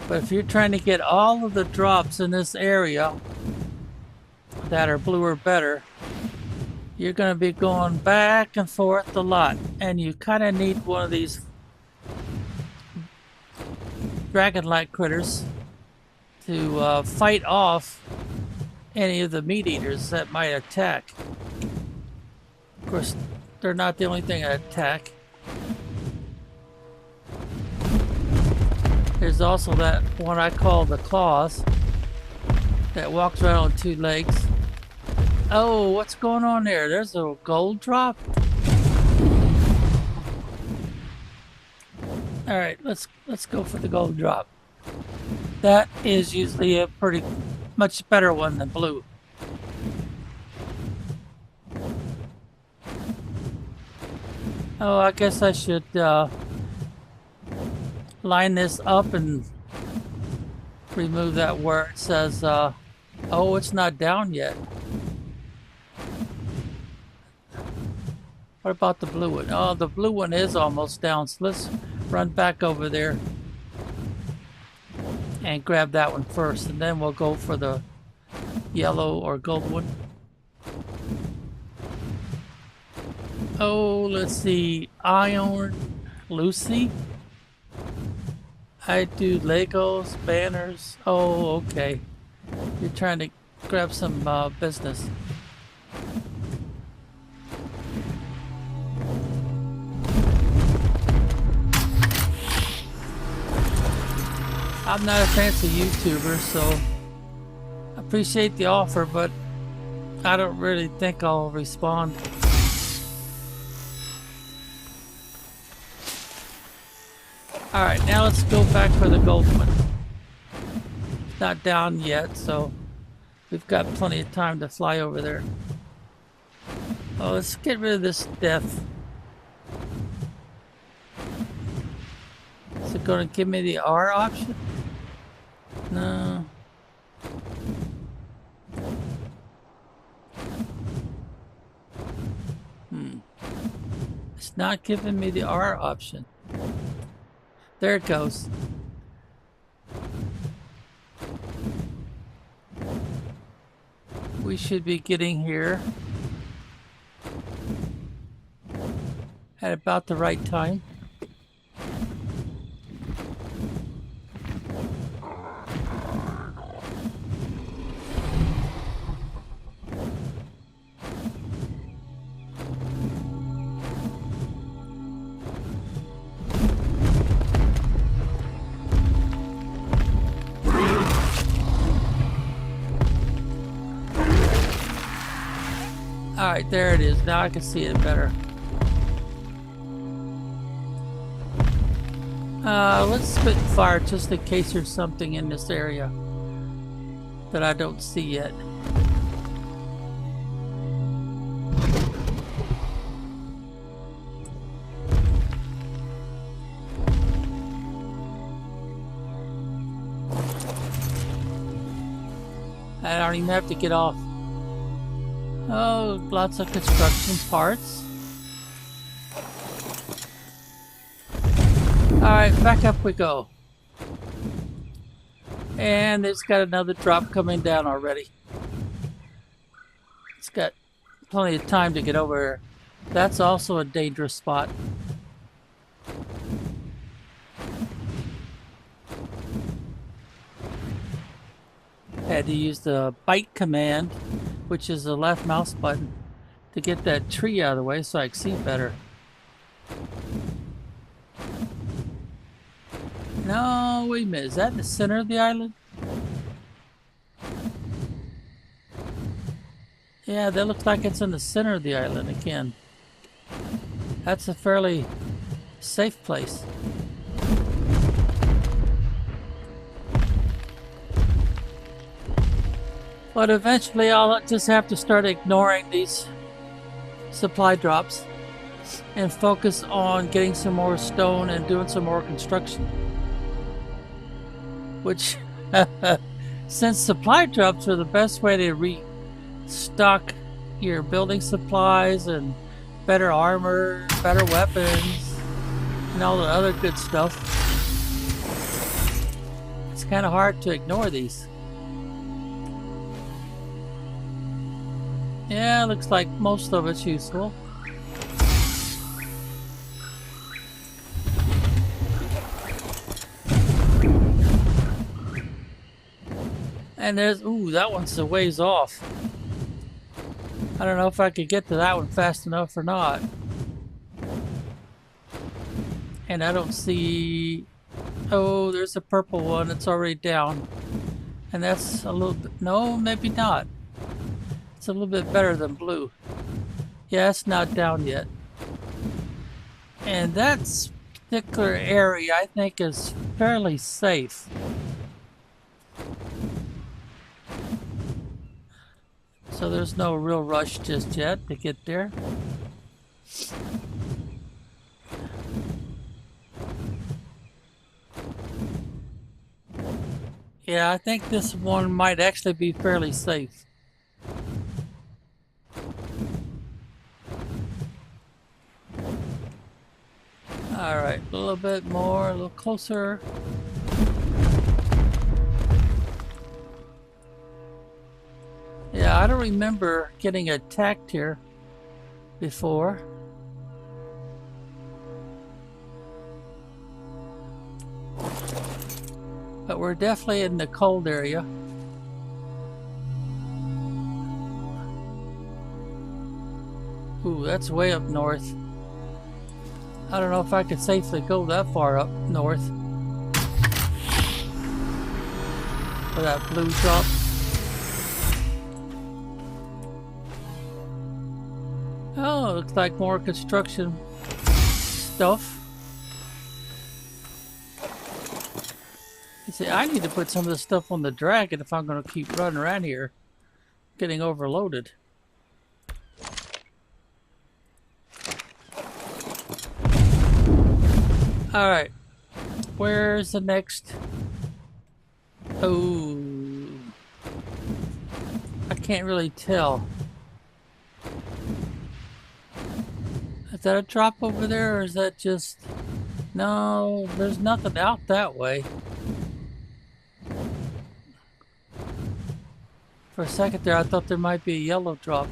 But if you're trying to get all of the drops in this area that are blue or better, you're going to be going back and forth a lot, and you kind of need one of these dragon-like critters to fight off any of the meat eaters that might attack. Of course, they're not the only thing that attack. There's also that one I call the claws that walks around on two legs. Oh, what's going on there? There's a gold drop. All right, let's go for the gold drop. That is usually a pretty much better one than blue. Oh, I guess I should line this up and remove that where it says, oh, it's not down yet. What about the blue one? Oh, the blue one is almost down, so let's run back over there and grab that one first, and then we'll go for the yellow or gold one. Oh, let's see. Iron Lucy. I do Legos, banners. Oh, okay. You're trying to grab some business. I'm not a fancy YouTuber, so I appreciate the offer, but I don't really think I'll respond. Alright, now let's go back for the gold one. It's not down yet, so we've got plenty of time to fly over there. Oh, let's get rid of this death. Is it going to give me the R option? No. It's not giving me the R option. There it goes. We should be getting here at about the right time. Alright, there it is. Now I can see it better. Let's spit fire just in case there's something in this area that I don't see yet. I don't even have to get off. Oh, lots of construction parts. Alright, back up we go. And it's got another drop coming down already. It's got plenty of time to get over here. That's also a dangerous spot. Had to use the bite command, which is the left mouse button, to get that tree out of the way so I can see better. No, wait a minute. Is that in the center of the island? Yeah, that looks like it's in the center of the island again. That's a fairly safe place. But eventually I'll just have to start ignoring these supply drops and focus on getting some more stone and doing some more construction. Which, since supply drops are the best way to restock your building supplies and better armor, better weapons, and all the other good stuff, it's kind of hard to ignore these. Yeah, looks like most of it's useful. And there's, ooh, that one's a ways off. I don't know if I could get to that one fast enough or not. And I don't see, oh, there's a purple one. It's already down. And that's a little bit, no, maybe not. It's a little bit better than blue. Yeah, it's not down yet. And that particular area, I think, is fairly safe. So there's no real rush just yet to get there. Yeah, I think this one might actually be fairly safe. Alright, a little bit more, a little closer. Yeah, I don't remember getting attacked here before. But we're definitely in the cold area. Ooh, that's way up north. I don't know if I could safely go that far up north. For that blue drop. Oh, looks like more construction stuff. You see, I need to put some of this stuff on the dragon if I'm going to keep running around here, getting overloaded. Alright, where's the next? Oh, I can't really tell. Is that a drop over there, or is that just... No, there's nothing out that way. For a second there, I thought there might be a yellow drop.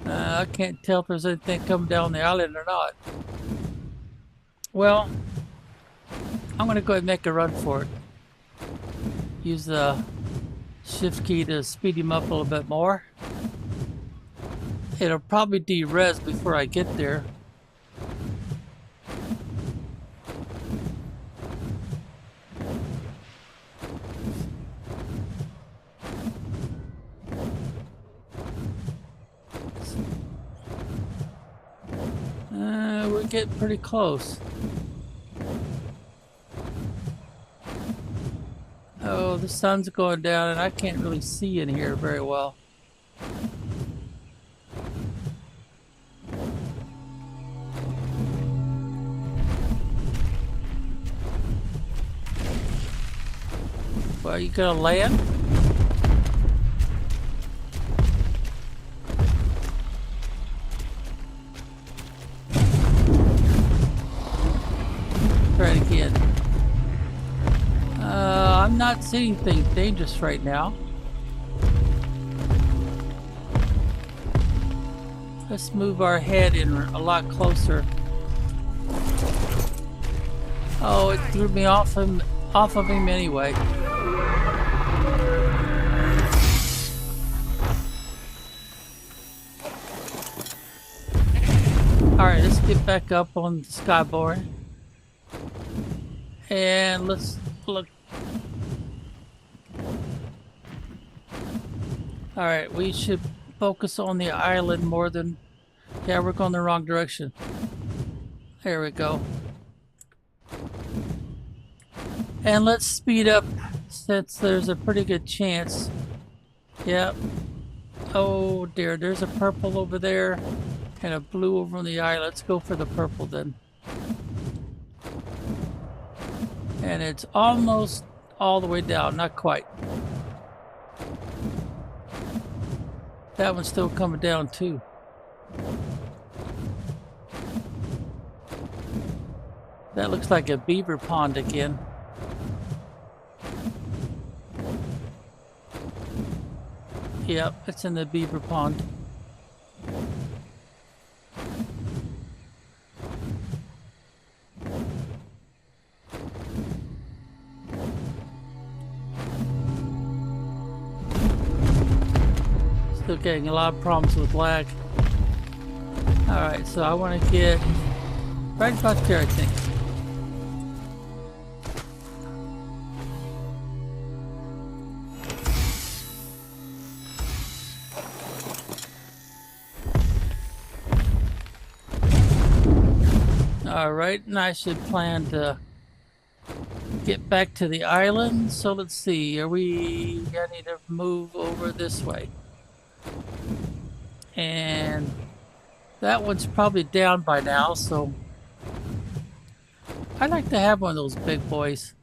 I can't tell if there's anything coming down the island or not. Well, I'm going to go ahead and make a run for it. Use the shift key to speed him up a little bit more. It'll probably de-res before I get there. We're getting pretty close. Oh, the sun's going down and I can't really see in here very well. Well, you gonna land? Try it again. I'm not seeing anything dangerous right now. Let's move our head in a lot closer. Oh, it threw me off of him anyway. Alright, let's get back up on the skyboard. And let's look. Alright, we should focus on the island more than... Yeah, we're going the wrong direction. There we go. And let's speed up since there's a pretty good chance. Yep. Oh dear, there's a purple over there and a blue over on the island. Let's go for the purple then. And it's almost all the way down, not quite. That one's still coming down too. That looks like a beaver pond again. Yep, it's in the beaver pond. Still getting a lot of problems with lag. Alright, so I want to get right about there, I think. Alright, and I should plan to get back to the island. So let's see, I need to move over this way. And that one's probably down by now, so I'd like to have one of those big boys.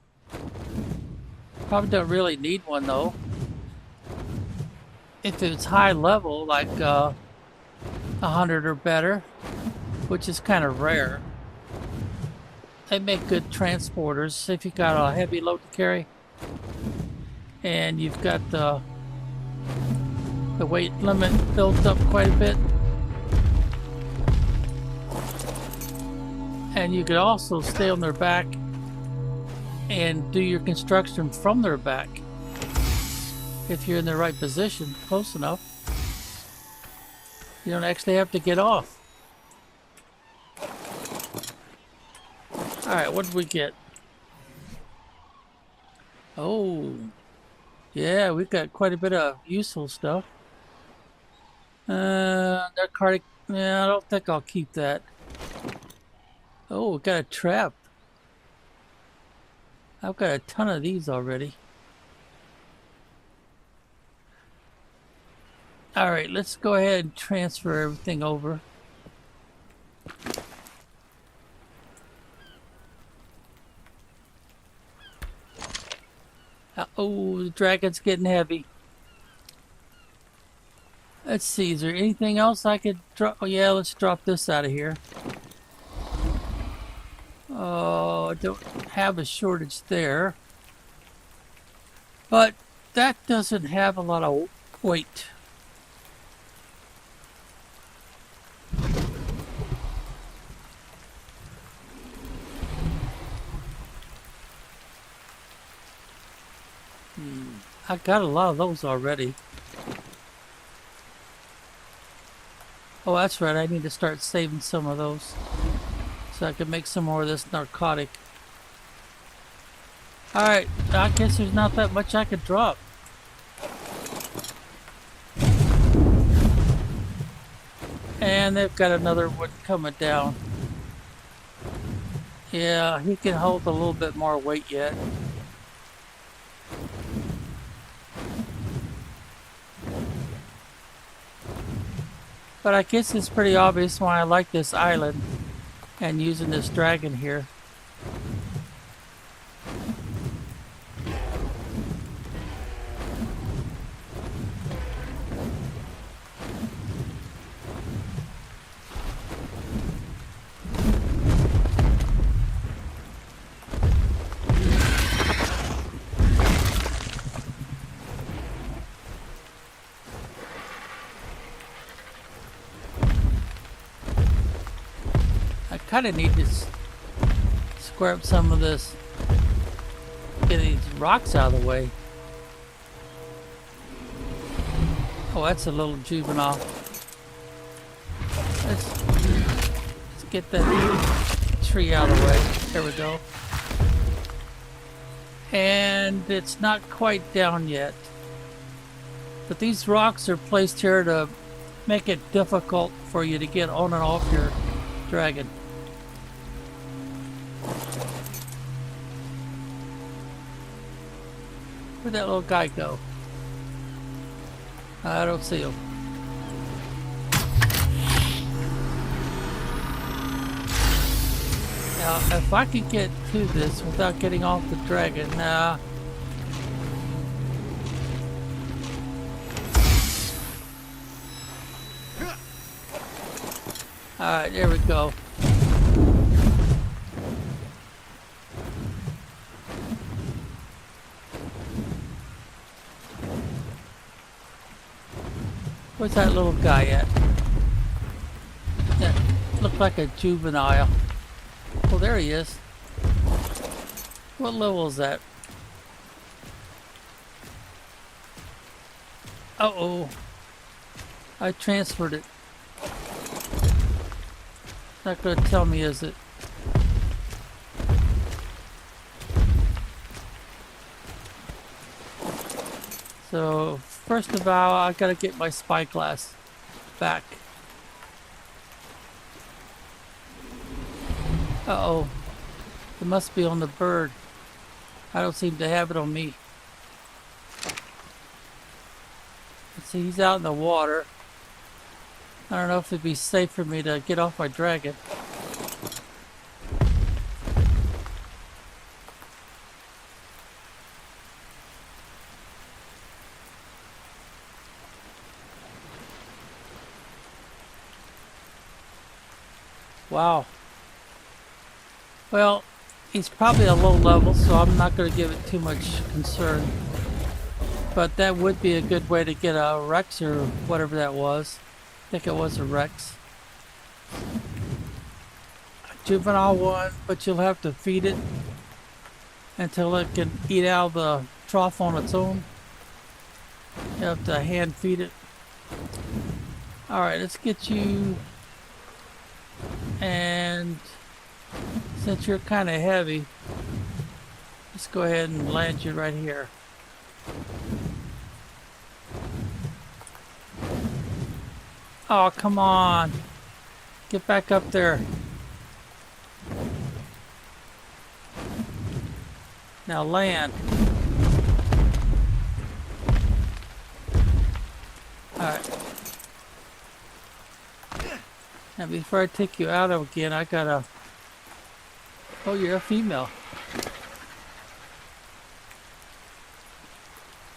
Probably don't really need one though. If it's high level, like 100 or better, which is kind of rare. They make good transporters if you got a heavy load to carry, and you've got the weight limit built up quite a bit. And you could also stay on their back and do your construction from their back if you're in the right position, close enough. You don't actually have to get off. Alright, what did we get? Oh, yeah, we've got quite a bit of useful stuff. Narcotic, yeah, I don't think I'll keep that. Oh, we got a trap. I've got a ton of these already. Alright, let's go ahead and transfer everything over. Oh, the dragon's getting heavy. Let's see, is there anything else I could drop? Oh yeah, let's drop this out of here. Oh, I don't have a shortage there. But that doesn't have a lot of weight. I got a lot of those already. Oh, that's right. I need to start saving some of those so I can make some more of this narcotic. Alright, I guess there's not that much I could drop. And they've got another one coming down. Yeah, he can hold a little bit more weight yet. But I guess it's pretty obvious why I like this island and using this dragon here. Kind of need to square up some of this, get these rocks out of the way. Oh, that's a little juvenile. Let's get that tree out of the way. There we go. And it's not quite down yet. But these rocks are placed here to make it difficult for you to get on and off your dragon. Where'd that little guy go? I don't see him. Now, if I could get to this without getting off the dragon, Alright, there we go. Where's that little guy at? That looked like a juvenile. Well, there he is. What level is that? Uh-oh. I transferred it. Not gonna tell me, is it? So, first of all, I gotta get my spyglass back. Uh-oh. It must be on the bird. I don't seem to have it on me. Let's see, he's out in the water. I don't know if it'd be safe for me to get off my dragon. Wow. Well, he's probably a low level, so I'm not going to give it too much concern. But that would be a good way to get a Rex or whatever that was. I think it was a Rex. A juvenile one, but you'll have to feed it until it can eat out of the trough on its own. You have to hand feed it. Alright, let's get you. And since you're kind of heavy, let's go ahead and land you right here. Oh, come on. Get back up there. Now land. Alright. Now before I take you out again, I gotta... Oh, you're a female.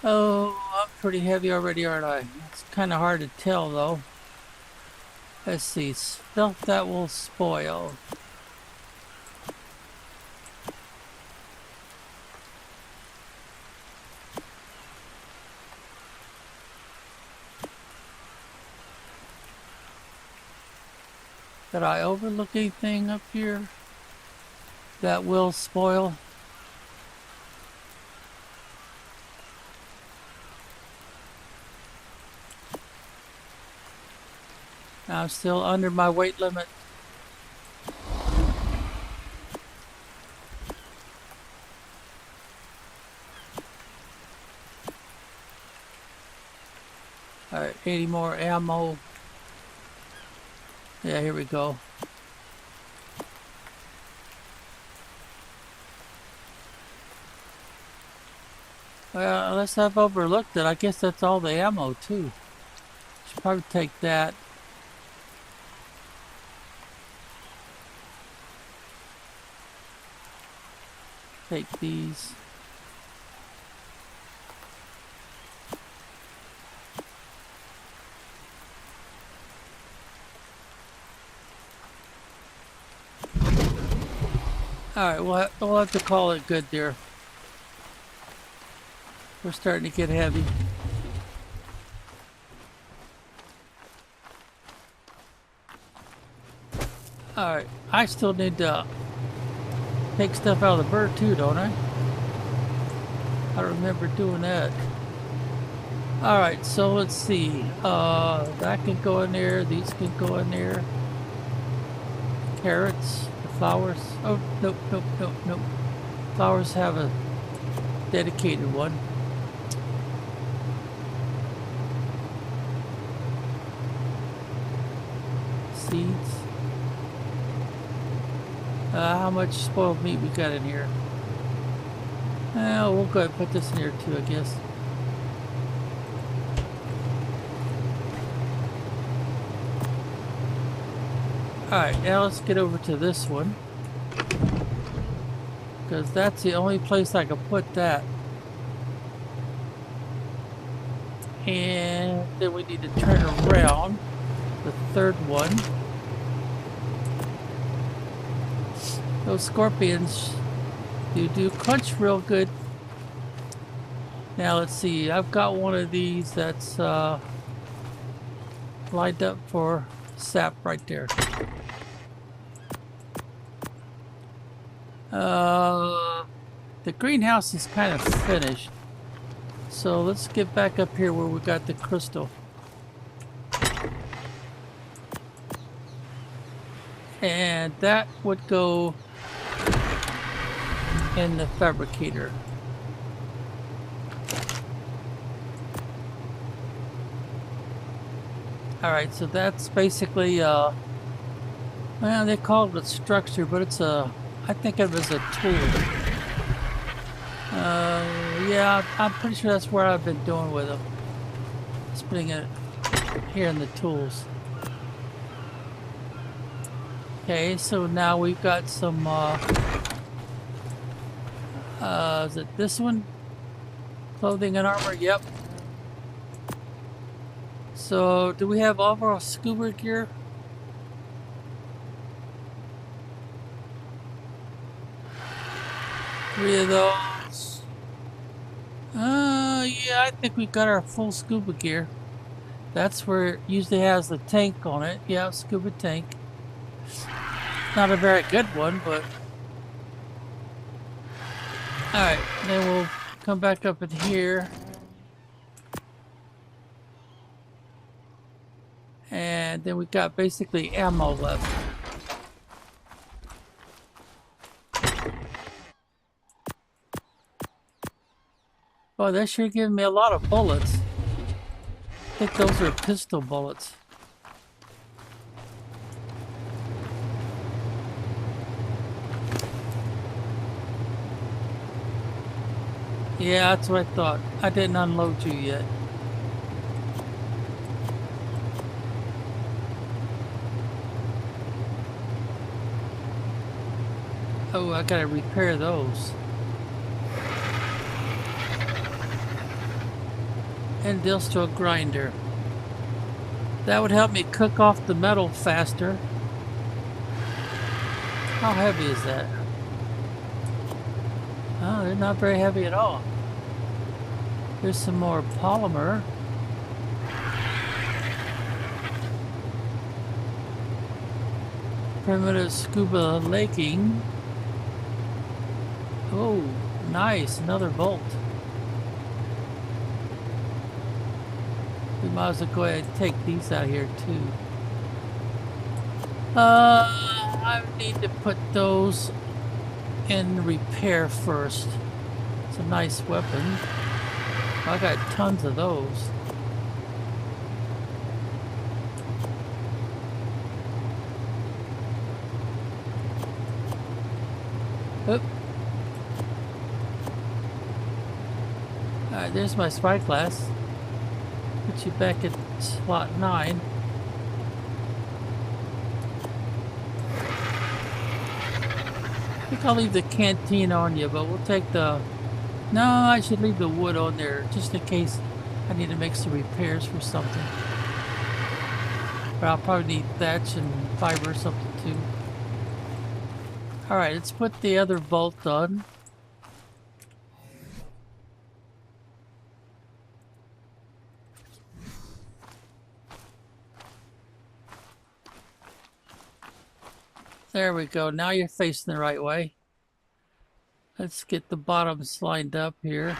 Oh, I'm pretty heavy already, aren't I? It's kind of hard to tell, though. Let's see. Stuff that will spoil. Did I overlook anything up here that will spoil? I'm still under my weight limit. Alright, 80 more ammo. Yeah, here we go. Well, unless I've overlooked it, I guess that's all the ammo too. Should probably take that. Take these. Alright, we'll have to call it good there. We're starting to get heavy. Alright, I still need to take stuff out of the bird too, don't I? I don't remember doing that. Alright, so let's see. That can go in there, these can go in there. Carrots, the flowers. Oh, nope, nope, nope, nope. Flowers have a dedicated one. Seeds. How much spoiled meat we got in here? We'll go ahead and put this in here too, I guess. Alright, now let's get over to this one. Because that's the only place I can put that. And then we need to turn around the third one. Those scorpions do crunch real good. Now let's see, I've got one of these that's lined up for sap right there. The greenhouse is kind of finished. So let's get back up here where we got the crystal. And that would go in the fabricator. Alright, so that's basically, well, they call it a structure, but it's a, I think of it as a tool. Yeah, I'm pretty sure that's what I've been doing with them. Just putting it here in the tools. Okay, so now we've got some, is it this one? Clothing and armor, yep. So, do we have all of our scuba gear? Three of those. Yeah, I think we got our full scuba gear. That's where it usually has the tank on it. Yeah, scuba tank. Not a very good one, but... Alright, then we'll come back up in here. And then we got basically ammo left. Oh, that sure giving me a lot of bullets. I think those are pistol bullets. Yeah, that's what I thought. I didn't unload you yet. Oh, I gotta repair those. Industrial grinder. That would help me cook off the metal faster. How heavy is that? Oh, they're not very heavy at all. Here's some more polymer. Primitive scuba laking. Oh, nice. Another bolt. We might as well go ahead and take these out here too. I need to put those in repair first. It's a nice weapon. I got tons of those. Oop. Alright, there's my spyglass. Put you back at slot 9. I think I'll leave the canteen on you, but we'll take the... No, I should leave the wood on there, just in case I need to make some repairs for something. But I'll probably need thatch and fiber or something too. Alright, let's put the other bolt on. There we go. Now you're facing the right way. Let's get the bottoms lined up here.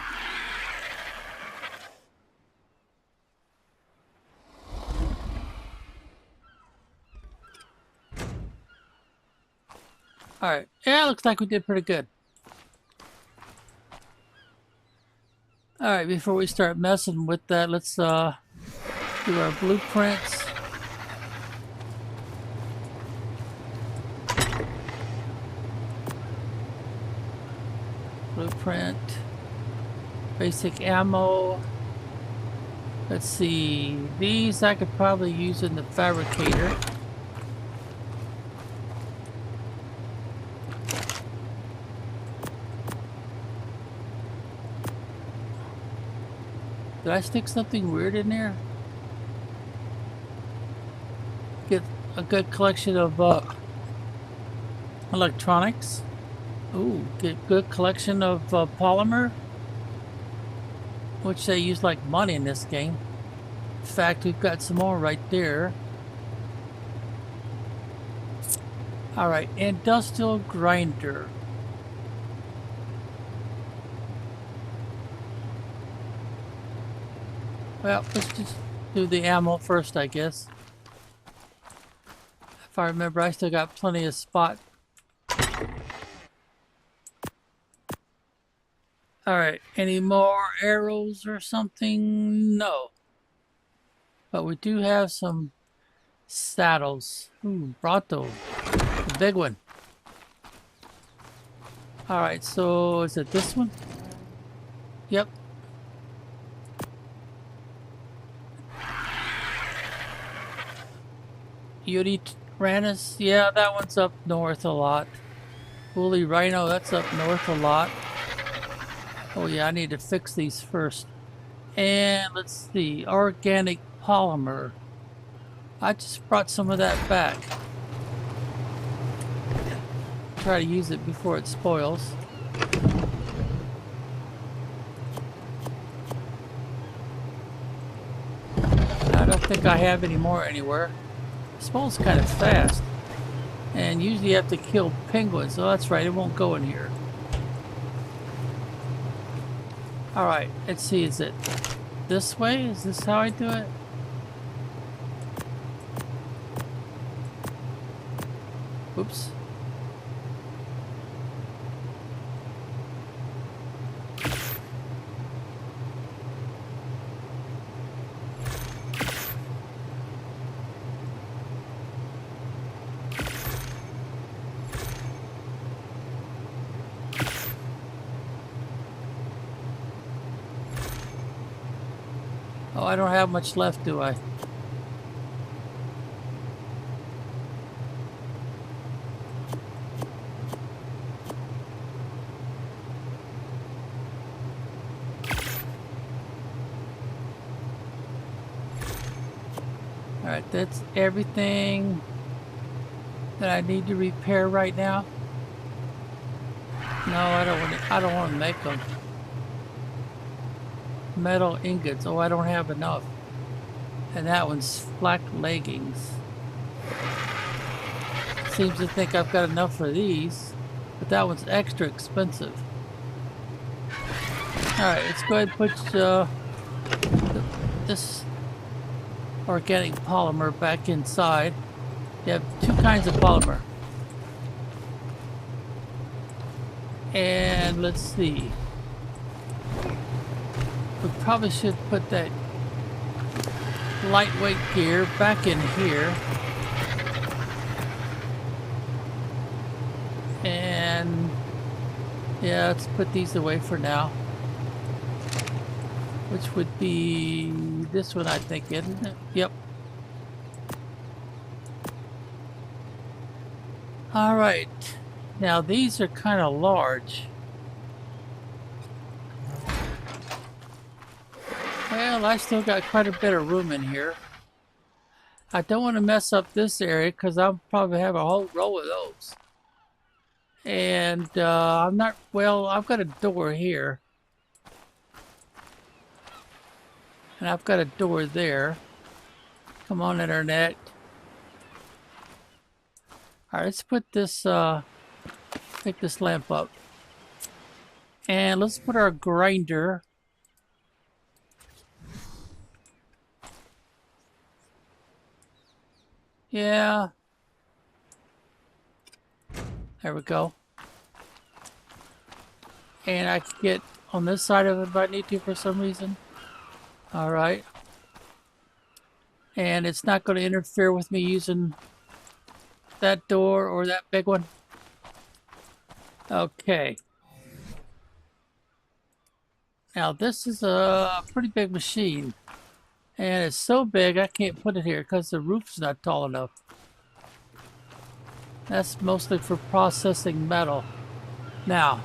Alright. Yeah, looks like we did pretty good. Alright, before we start messing with that, let's do our blueprints. Blueprint, basic ammo. Let's see, these I could probably use in the fabricator. Did I stick something weird in there? Get a good collection of electronics. Ooh, get good collection of polymer, which they use like money in this game. In fact, we've got some more right there. Alright, industrial grinder. Well, let's just do the ammo first, I guess. If I remember, I still got plenty of spot. Alright, any more arrows or something? No. But we do have some saddles. Ooh, Bronto. The big one. Alright, so is it this one? Yep. Uranus, yeah, that one's up north a lot. Woolly Rhino, that's up north a lot. Oh yeah, I need to fix these first. And let's see, organic polymer. I just brought some of that back. Try to use it before it spoils. I don't think I have any more anywhere. It spoils kind of fast. And usually you have to kill penguins. So that's right, it won't go in here. Alright, let's see, is it this way? Is this how I do it? Oops. Oh, I don't have much left, do I? Alright, that's everything that I need to repair right now. No, I don't want to make them. Metal ingots. Oh, I don't have enough. And that one's flak leggings. Seems to think I've got enough for these, but that one's extra expensive. Alright, let's go ahead and put this organic polymer back inside. You have two kinds of polymer. And let's see. We probably should put that lightweight gear back in here. And yeah, let's put these away for now. Which would be this one, I think, isn't it? Yep. Alright. Now these are kind of large. Well, I still got quite a bit of room in here. I don't want to mess up this area because I'll probably have a whole row of those. And I'm not, well, I've got a door here. And I've got a door there. Come on, internet. Alright, let's put this, pick this lamp up. And let's put our grinder. Yeah. There we go. And I can get on this side of it if I need to for some reason. Alright. And it's not going to interfere with me using that door or that big one. Okay. Now this is a pretty big machine. And it's so big I can't put it here because the roof's not tall enough. That's mostly for processing metal. Now,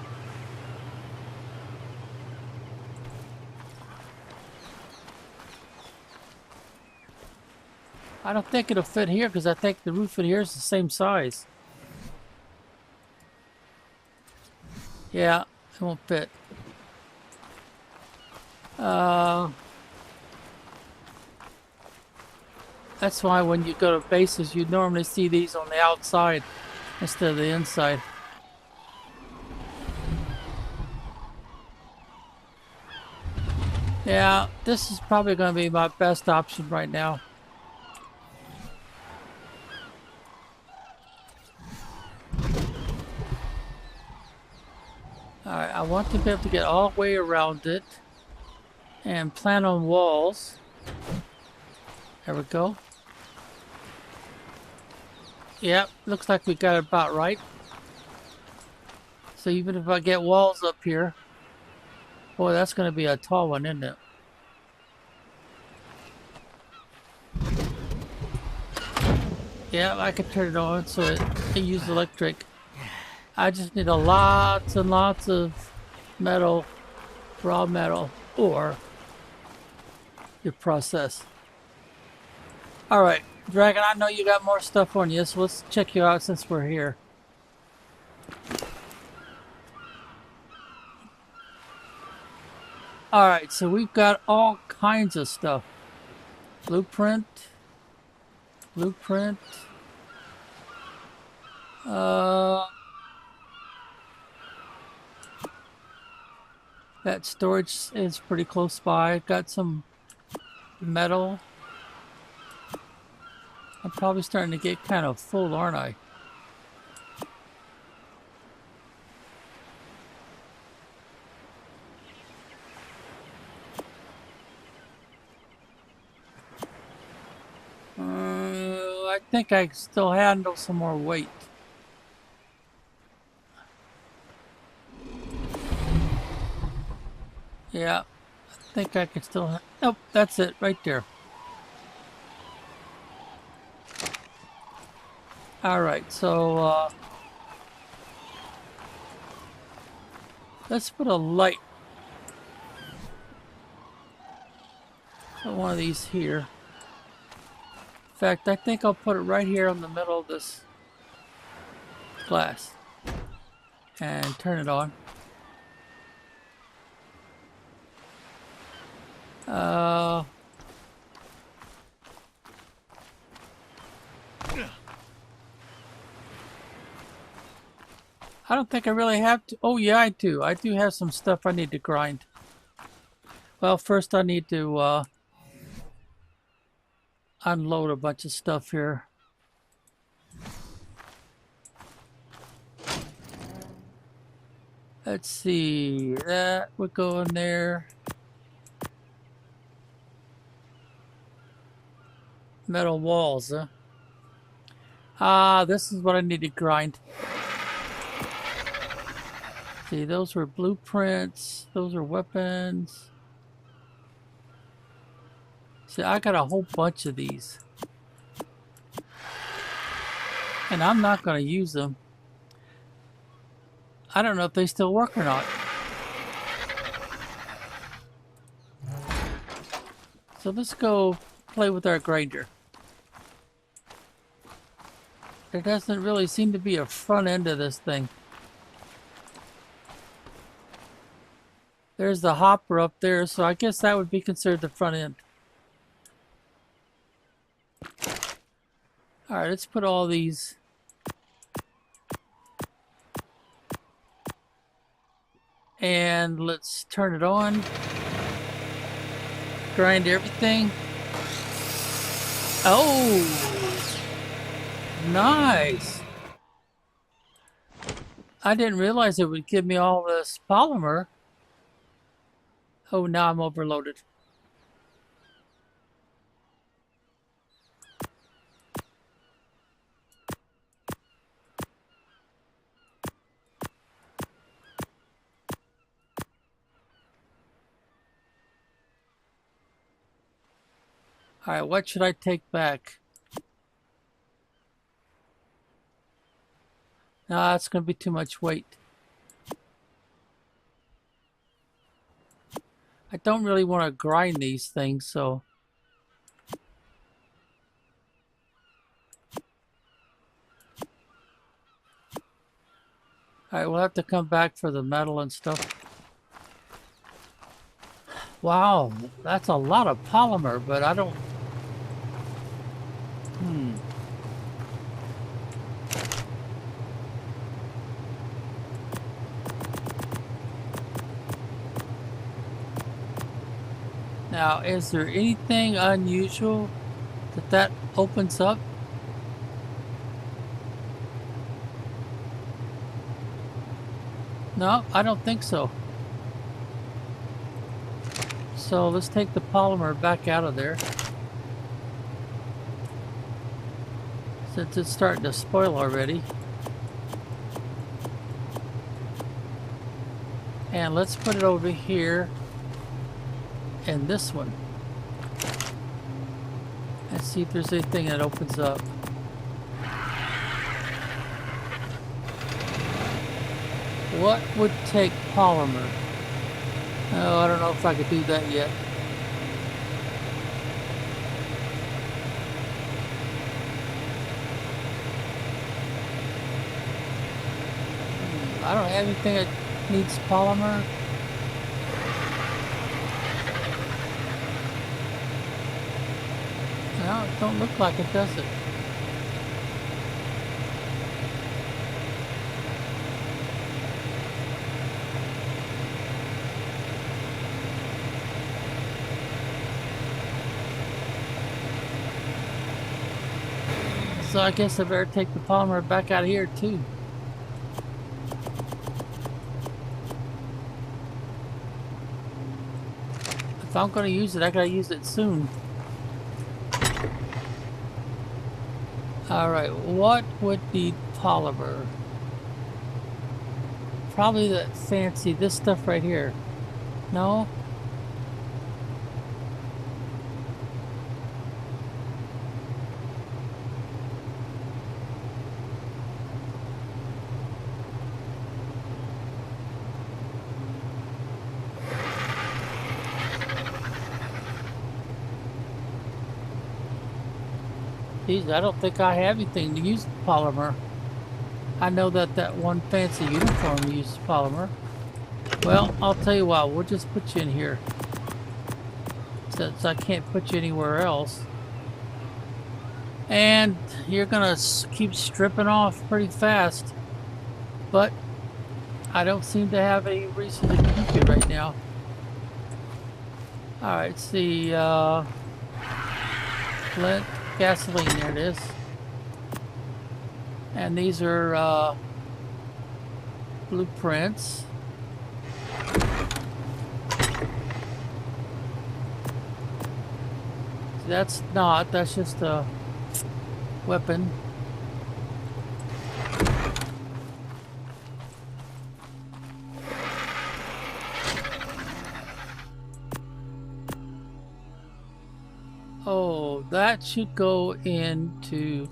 I don't think it'll fit here because I think the roof in here is the same size. Yeah, it won't fit. That's why when you go to bases, you normally see these on the outside instead of the inside. Yeah, this is probably going to be my best option right now. Alright, I want to be able to get all the way around it and plant on walls. There we go. Yep, looks like we got it about right. So even if I get walls up here, boy, that's going to be a tall one, isn't it? Yeah, I can turn it on so it uses electric. I just need lots and lots of metal, raw metal, or your process. Alright, Dragon, I know you got more stuff on you, so let's check you out since we're here. Alright, so we've got all kinds of stuff. Blueprint. That storage is pretty close by. Got some metal. I'm probably starting to get kind of full, aren't I? I think I can still handle some more weight. Yeah, I think I can still... Nope, that's it right there. Alright, so let's put a light. Put one of these here. In fact, I think I'll put it right here in the middle of this glass. And turn it on. I don't think I really have to. Oh, yeah, I do. I do have some stuff I need to grind. Well, first I need to unload a bunch of stuff here. Let's see. That would go in there. Metal walls, huh? Ah, this is what I need to grind. See, those were blueprints. Those are weapons. See, I got a whole bunch of these. And I'm not going to use them. I don't know if they still work or not. So let's go play with our grinder. There doesn't really seem to be a front end of this thing. There's the hopper up there, so I guess that would be considered the front end. Alright, let's put all these. And let's turn it on. Grind everything. Oh! Nice! I didn't realize it would give me all this polymer. Oh, now I'm overloaded. Alright, what should I take back? No, that's going to be too much weight. I don't really want to grind these things, so... Alright, we'll have to come back for the metal and stuff. Wow, that's a lot of polymer, but I don't... Now, is there anything unusual that opens up? No, I don't think so. So let's take the polymer back out of there. Since it's starting to spoil already. And let's put it over here in this one. And see if there's anything that opens up. What would take polymer? Oh, I don't know if I could do that yet. I don't have anything that needs polymer. No, it don't look like it, does it? So I guess I better take the polymer back out of here too. If I'm going to use it, I gotta use it soon. Alright, what would need polymer? Probably that fancy, this stuff right here. No? I don't think I have anything to use polymer. I know that that one fancy uniform uses polymer. Well, I'll tell you what, we'll just put you in here. Since I can't put you anywhere else. And you're gonna keep stripping off pretty fast. But I don't seem to have any reason to keep you right now. Alright, let's see, flint. Gasoline, there it is. And these are blueprints. That's not, that's just a weapon. Oh, that should go into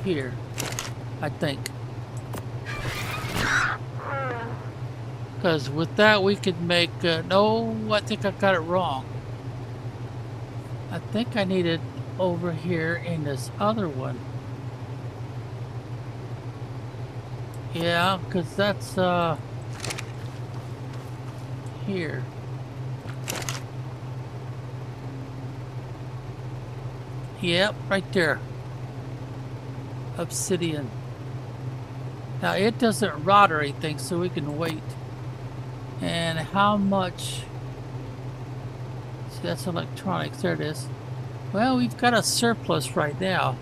here, I think. Because with that we could make, no, I think I got it wrong. I think I need it over here in this other one. Yeah, because that's, here. Yep, right there. Obsidian. Now it doesn't rot or anything, so we can wait. And how much? See, that's electronics. There it is. Well, we've got a surplus right now.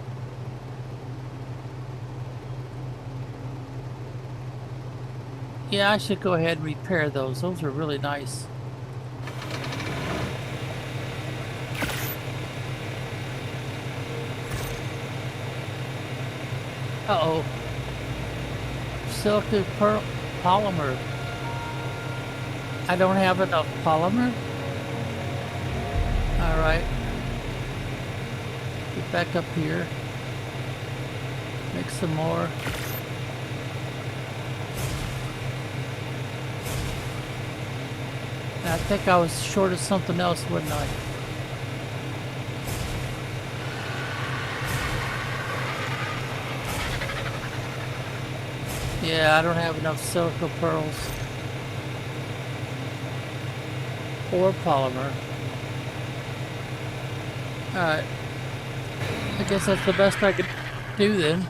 Yeah, I should go ahead and repair those. Those are really nice. Uh-oh. Silicon polymer. I don't have enough polymer? Alright. Get back up here. Make some more. I think I was short of something else, wasn't I? Yeah, I don't have enough silica pearls. Or polymer. Alright. I guess that's the best I could do then.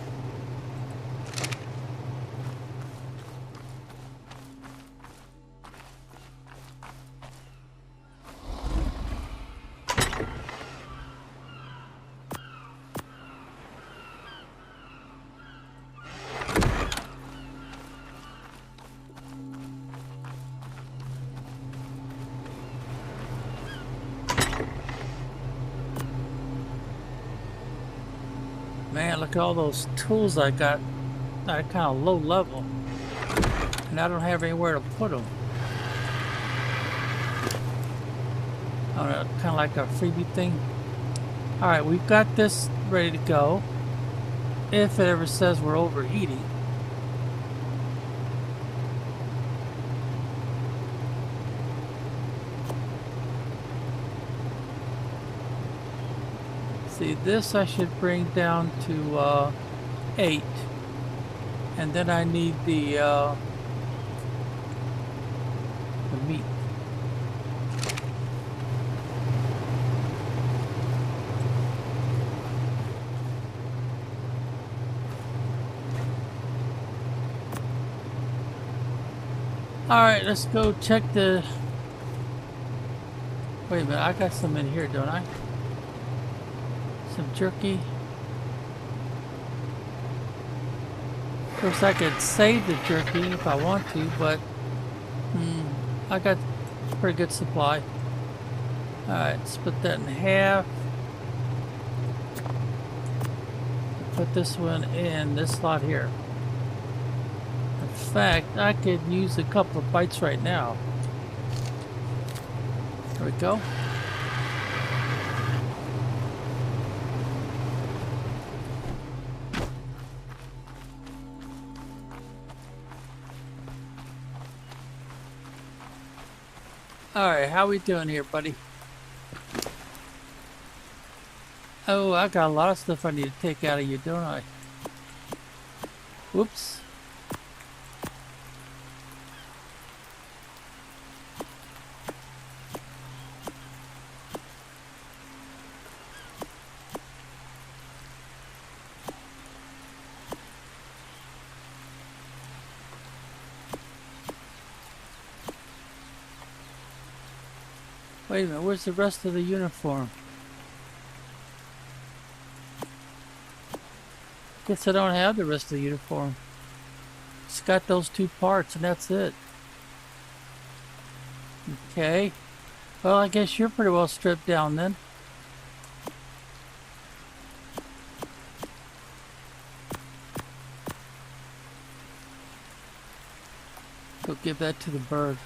Man, look at all those tools I got at kind of low level. And I don't have anywhere to put them. Kind of like a freebie thing. Alright, we've got this ready to go. If it ever says we're overheating. See, this I should bring down to 8. And then I need the meat. Alright, let's go check the... Wait a minute, I got some in here, don't I? Some jerky. Of course, I could save the jerky if I want to, but I got a pretty good supply. Alright, split that in half. Put this one in this slot here. In fact, I could use a couple of bites right now. There we go. Alright, how we doing here, buddy? Oh, I got a lot of stuff I need to take out of you, don't I? Whoops. Wait a minute, where's the rest of the uniform? Guess I don't have the rest of the uniform. It's got those 2 parts and that's it. Okay. Well, I guess you're pretty well stripped down then. Go give that to the bird.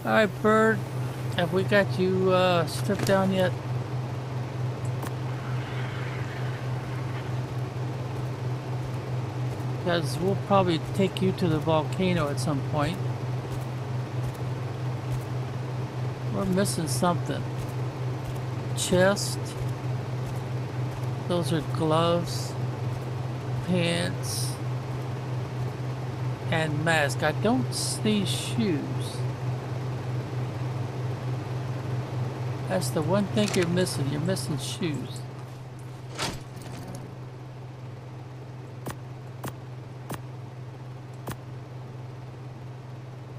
Alright, bird. Have we got you stripped down yet? Because we'll probably take you to the volcano at some point. We're missing something. Chest. Those are gloves. Pants. And mask. I don't see shoes. That's the one thing you're missing. You're missing shoes.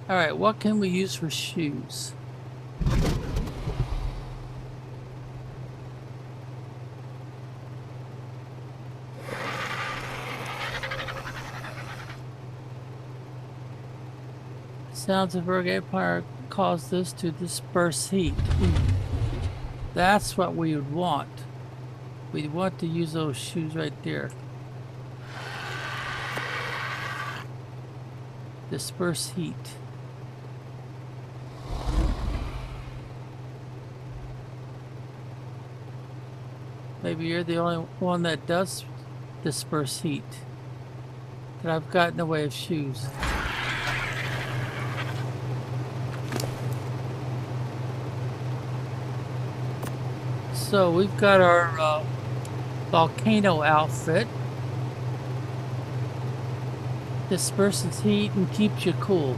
Alright, what can we use for shoes? Sounds of ARK Empire cause this to disperse heat. That's what we would want. We want to use those shoes right there. Disperse heat. Maybe you're the only one that does disperse heat that I've got in the way of shoes. So we've got our volcano outfit. Disperses heat and keeps you cool.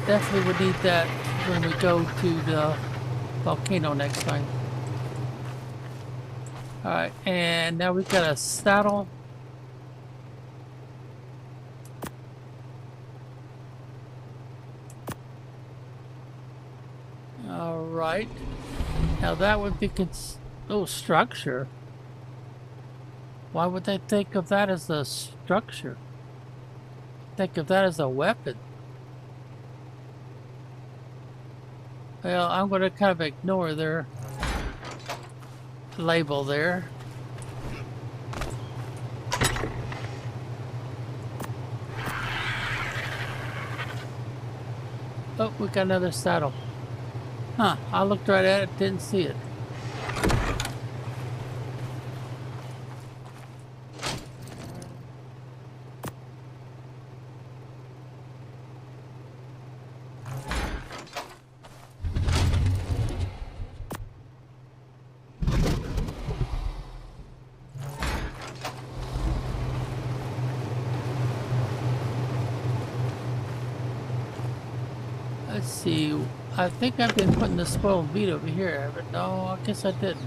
Definitely would need that when we go to the volcano next time. Alright, and now we've got a saddle. Alright. Now that would be structure. Why would they think of that as a structure? think of that as a weapon. Well, I'm going to kind of ignore their label there. Oh, we got another saddle. Huh, I looked right at it, didn't see it. Let's see. I think I've been putting the spoiled meat over here, but no, I guess I didn't.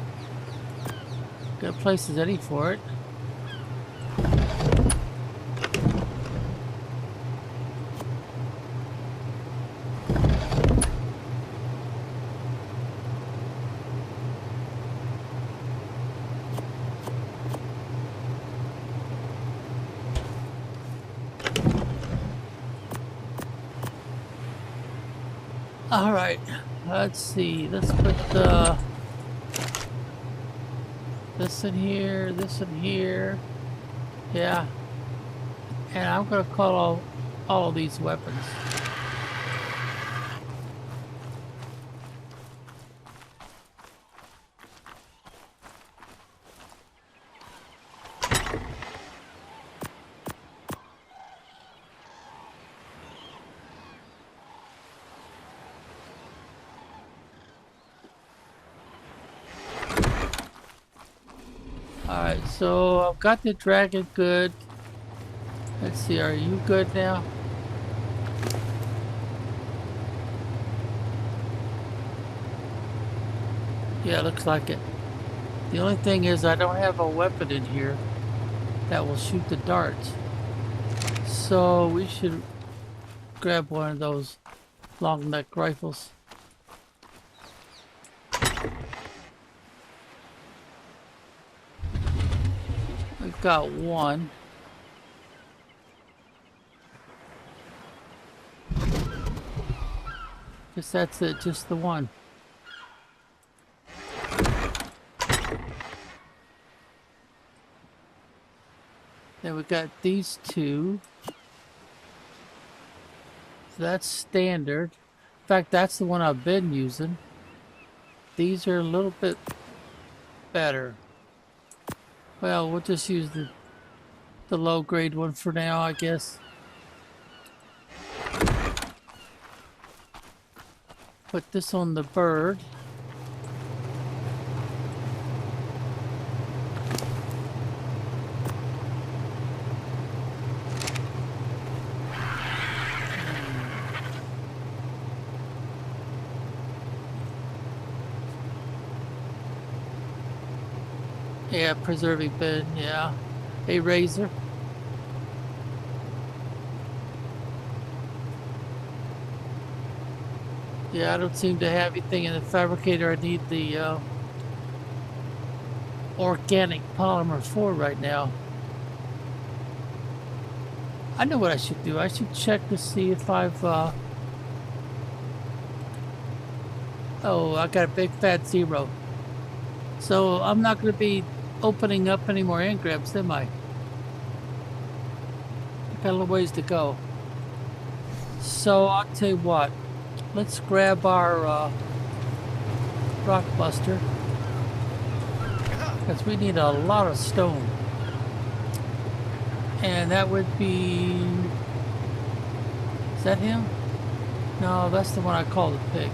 Got places ready for it. All right, let's see. Let's put this in here, this in here. Yeah, and I'm gonna call all of these weapons. Alright, so I've got the dragon good. Let's see, are you good now? Yeah, looks like it. The only thing is I don't have a weapon in here that will shoot the darts. So we should grab one of those long neck rifles. We've got one. Guess that's it, just the one. Then we got these two. So that's standard. In fact, that's the one I've been using. These are a little bit better. Well, we'll just use the low grade one for now, I guess. Put this on the bird. Yeah, preserving bin, yeah. A razor. Yeah, I don't seem to have anything in the fabricator I need the organic polymer for right now. I know what I should do. I should check to see if I've oh, I got a big fat 0. So I'm not going to be opening up any more engrams, am I? Got a little ways to go. So I'll tell you what. Let's grab our rock buster, because we need a lot of stone. And that would be... Is that him? No, that's the one I call the pig.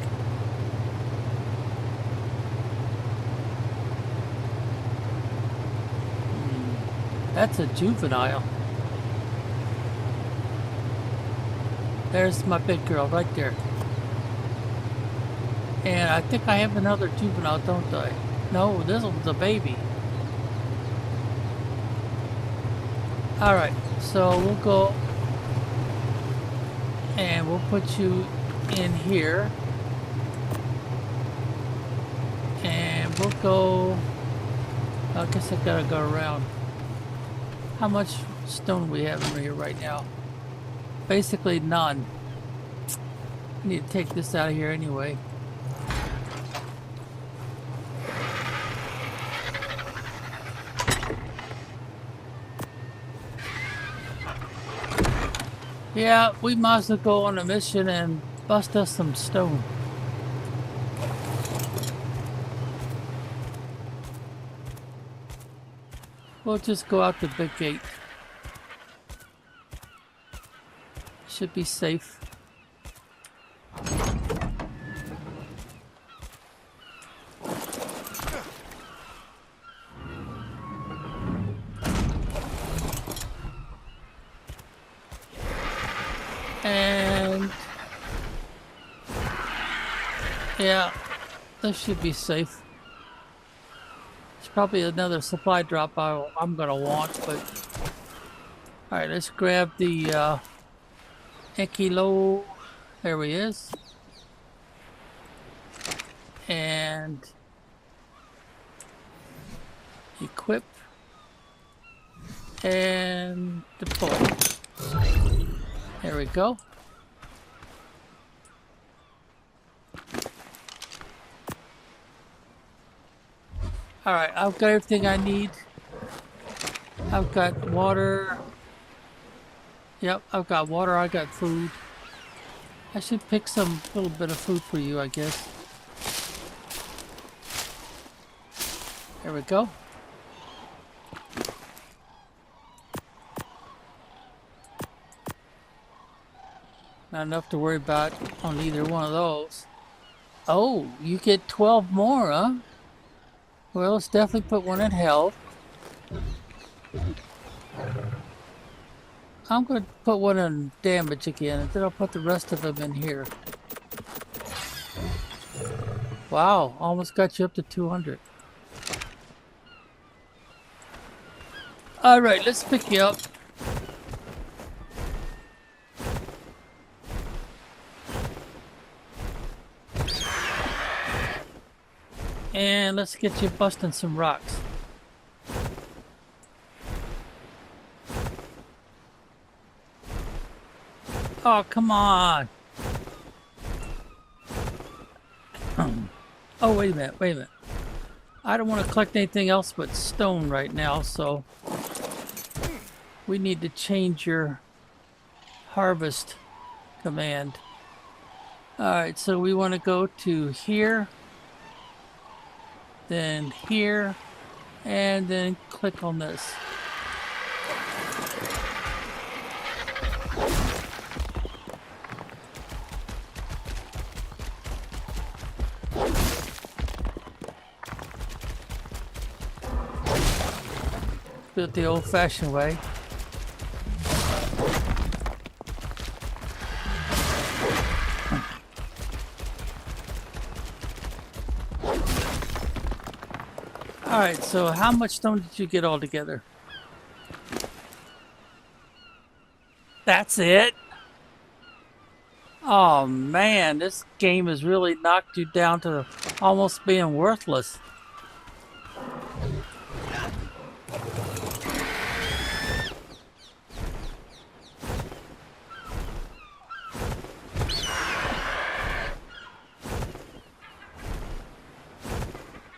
That's a juvenile. There's my big girl right there. And I think I have another juvenile, don't I? No, this one's a baby. Alright, so we'll go and we'll put you in here. And we'll go... I guess I gotta go around. How much stone we have in here right now? Basically none. I need to take this out of here anyway. Yeah, we might as well go on a mission and bust us some stone. We'll just go out the big gate. Should be safe. And yeah, this should be safe. There's probably another supply drop I'm gonna want, but all right, let's grab the kilo. There he is, and equip and deploy. There we go. Alright, I've got everything I need. I've got water. Yep, I've got water, I got food. I should pick some little bit of food for you, I guess. There we go. Not enough to worry about on either one of those. Oh, you get 12 more, huh? Well, let's definitely put one in health. I'm going to put one in damage again, and then I'll put the rest of them in here. Wow, almost got you up to 200. Alright, let's pick you up. And let's get you busting some rocks. Oh, come on. Oh, wait a minute. I don't want to collect anything else but stone right now, so we need to change your harvest command. Alright, so we want to go to here, then here, and then click on this. Do it the old-fashioned way. Alright, so how much stone did you get all together? That's it? Oh man, this game has really knocked you down to almost being worthless.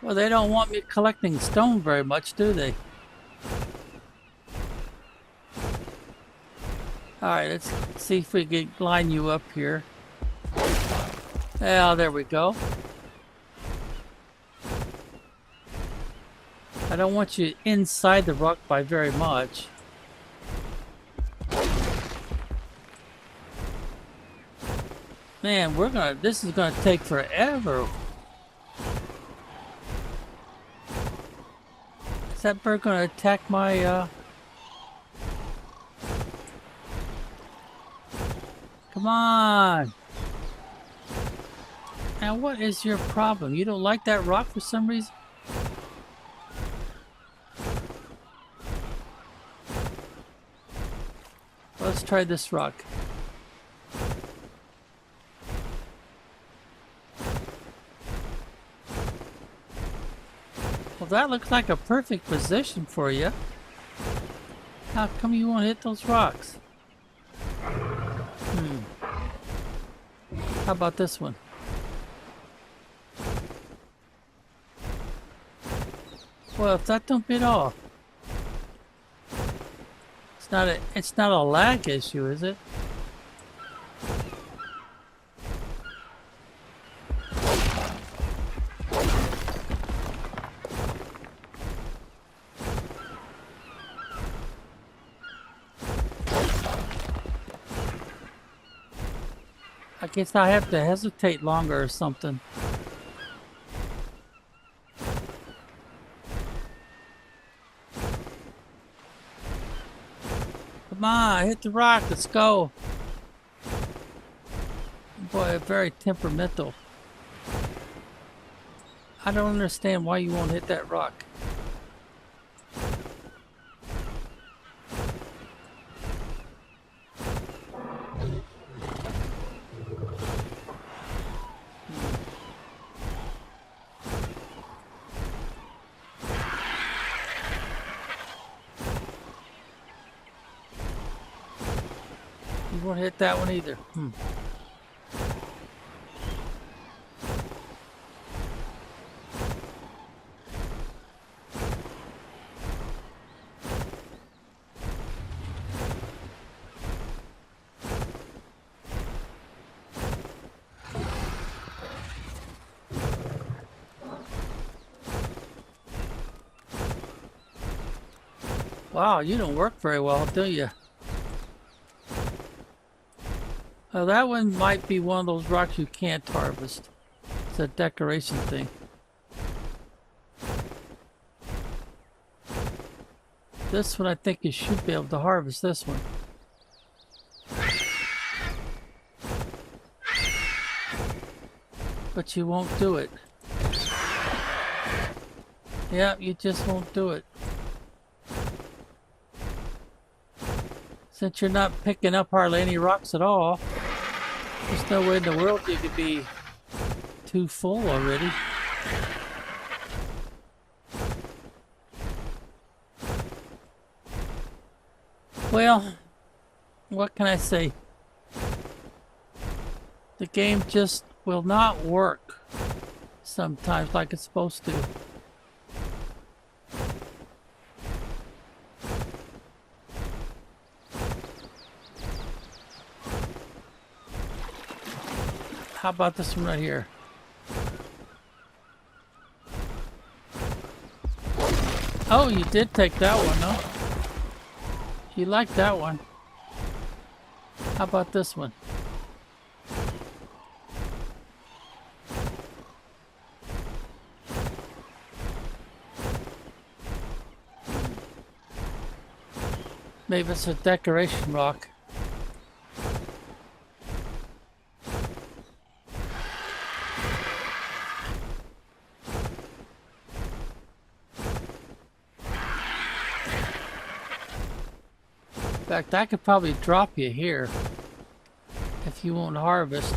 Well, they don't want me collecting stone very much, do they? Alright, let's see if we can line you up here. Yeah, there we go. I don't want you inside the rock by very much. Man, this is gonna take forever. Is that bird gonna attack my, Come on! Now what is your problem? You don't like that rock for some reason? Let's try this rock. Well, that looks like a perfect position for you. How come you won't hit those rocks? How about this one? Well, if that don't beat all, it's not a lag issue, is it? I guess I have to hesitate longer or something. Come on, hit the rock, let's go. Boy, very temperamental. I don't understand why you won't hit that rock. You won't hit that one either. Wow, you don't work very well, do you? Well, that one might be one of those rocks you can't harvest. It's a decoration thing. This one, I think you should be able to harvest this one. But you won't do it. Yeah, you just won't do it. Since you're not picking up hardly any rocks at all, there's no way in the world you could be too full already. Well, what can I say? The game just will not work sometimes like it's supposed to. How about this one right here? Oh, you did take that one, huh? You like that one. How about this one? Maybe it's a decoration rock. In fact, I could probably drop you here if you won't harvest.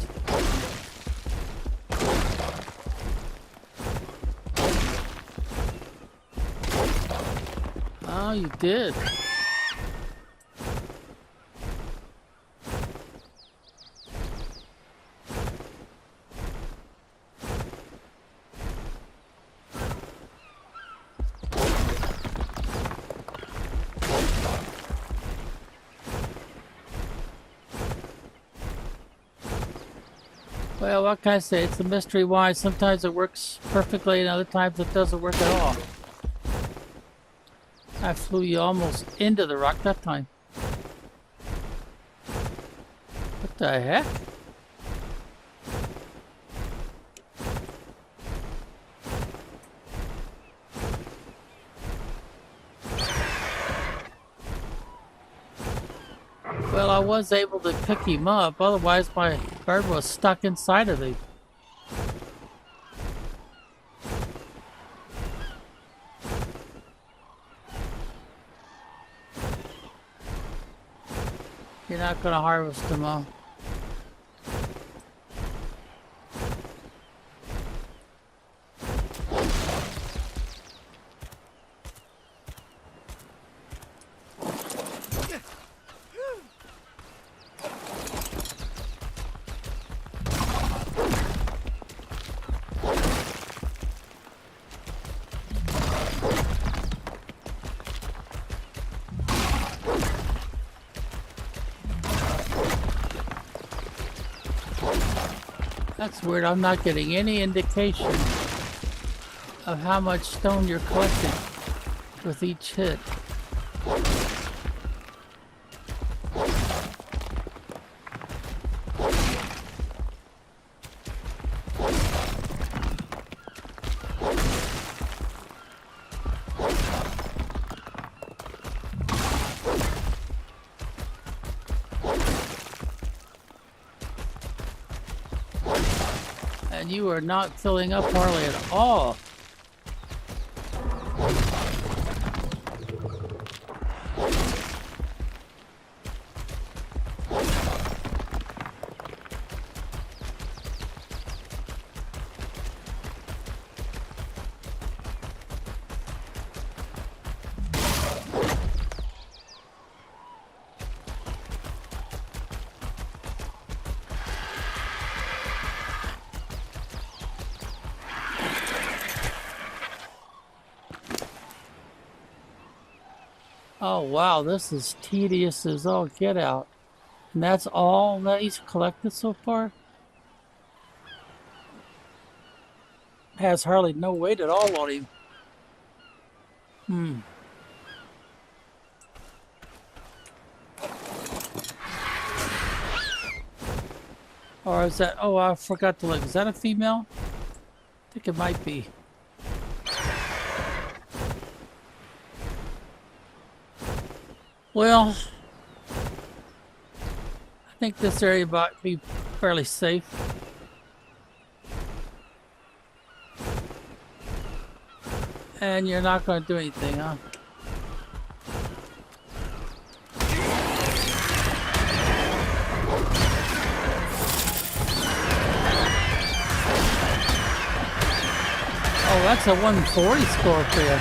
Oh, you did. Well, what can I say? It's a mystery why sometimes it works perfectly and other times it doesn't work at all. I flew you almost into the rock that time. What the heck? Well, I was able to pick him up, otherwise my bird was stuck inside of him. You're not going to harvest them all. That's weird. I'm not getting any indication of how much stone you're collecting with each hit. And you are not filling up hardly at all. Oh wow, this is tedious as all get out. And that's all that he's collected so far? Has hardly no weight at all on him. Or is that, oh, I forgot to look. Is that a female? I think it might be. Well, I think this area might be fairly safe. And you're not going to do anything, huh? Oh, that's a 140 score for you.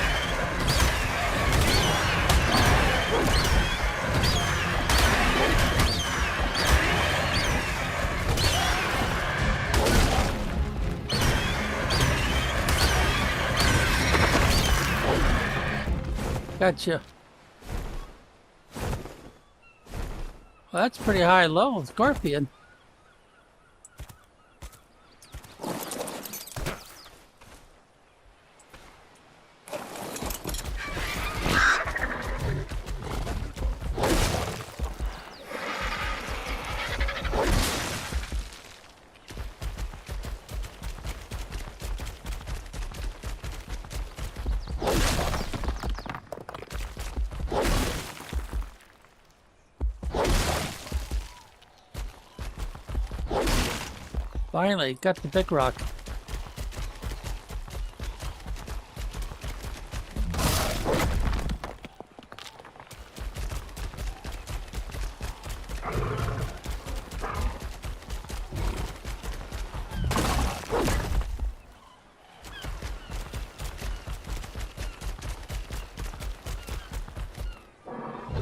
Gotcha. Well, that's pretty high level, Scorpion. Finally, got the big rock.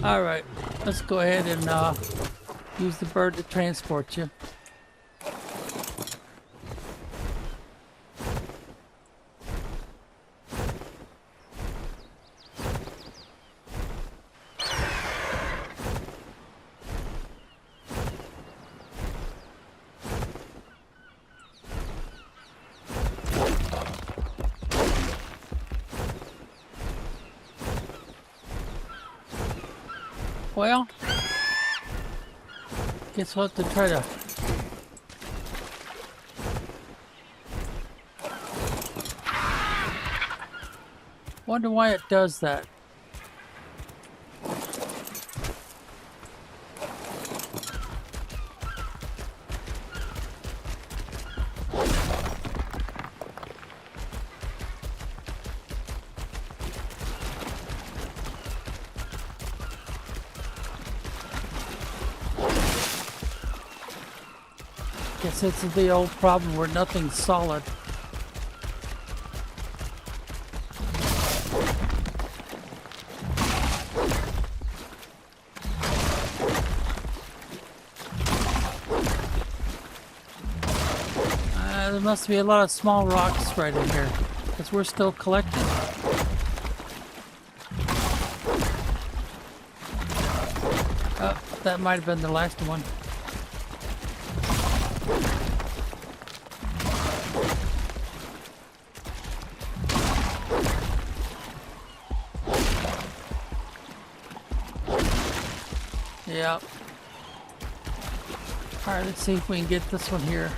All right, let's go ahead and use the bird to transport you. Well, guess we'll have to try to... Wonder why it does that. Guess it's the old problem where nothing's solid. There must be a lot of small rocks right in here, because we're still collecting. Oh, that might have been the last one. Yep. Alright, let's see if we can get this one here.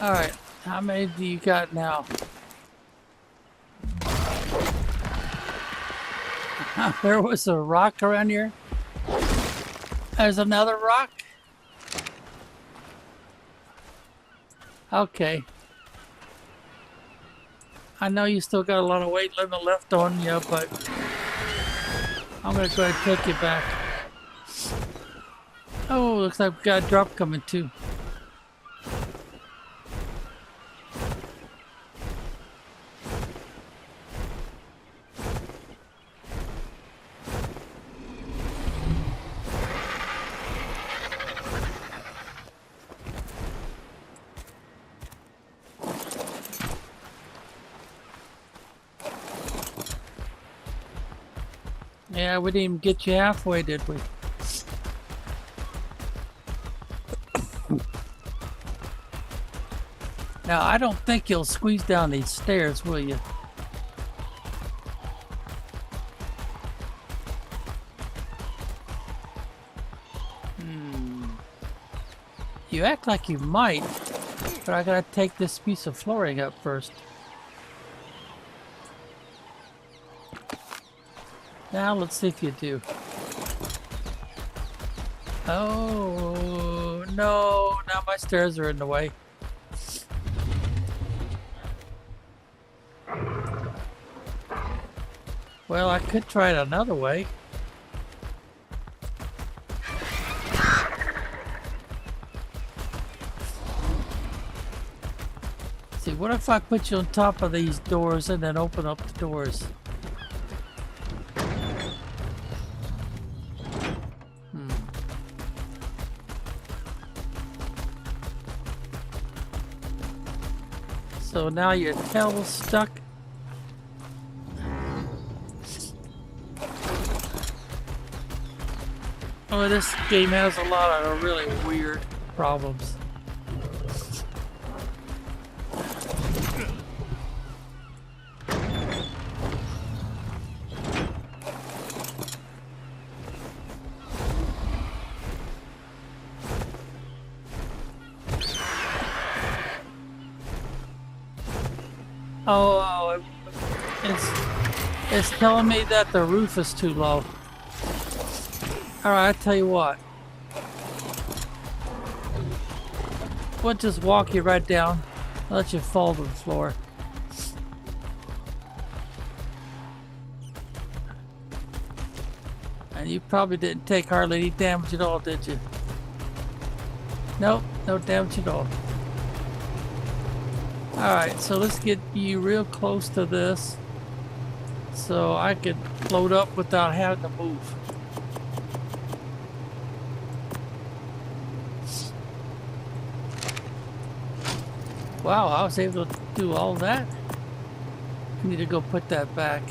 Alright, how many do you got now? There was a rock around here. There's another rock. Okay. I know you still got a lot of weight limit left on you, but I'm gonna go ahead and take you back. Oh, looks like we got a drop coming too. Yeah, we didn't even get you halfway, did we? Now, I don't think you'll squeeze down these stairs, will you? You act like you might, but I gotta take this piece of flooring up first. Now let's see if you do. Oh no, now my stairs are in the way. Well, I could try it another way. See, what if I put you on top of these doors and then open up the doors? So now your tail's stuck. Oh, this game has a lot of really weird problems. Oh, it's telling me that the roof is too low. Alright, I tell you what. We'll just walk you right down. I'll let you fall to the floor. And you probably didn't take hardly any damage at all, did you? Nope, no damage at all. Alright, so let's get you real close to this so I can float up without having to move. Wow, I was able to do all that. I need to go put that back.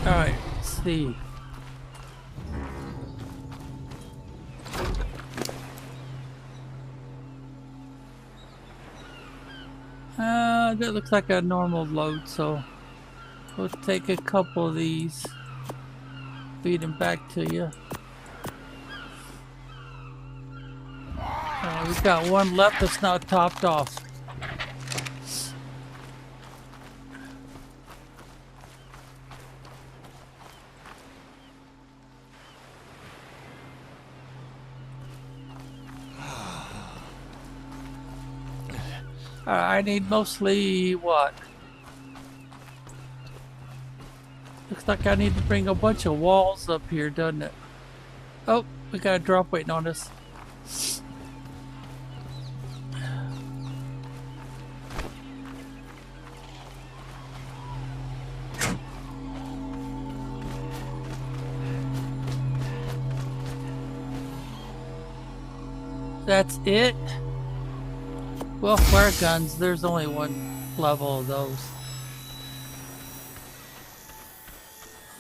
Alright, let's see. That looks like a normal load, so we'll take a couple of these, feed them back to you. We've got one left that's not topped off. I need mostly what? Looks like I need to bring a bunch of walls up here, doesn't it? Oh, we got a drop waiting on us. That's it? Well, flare guns, there's only one level of those.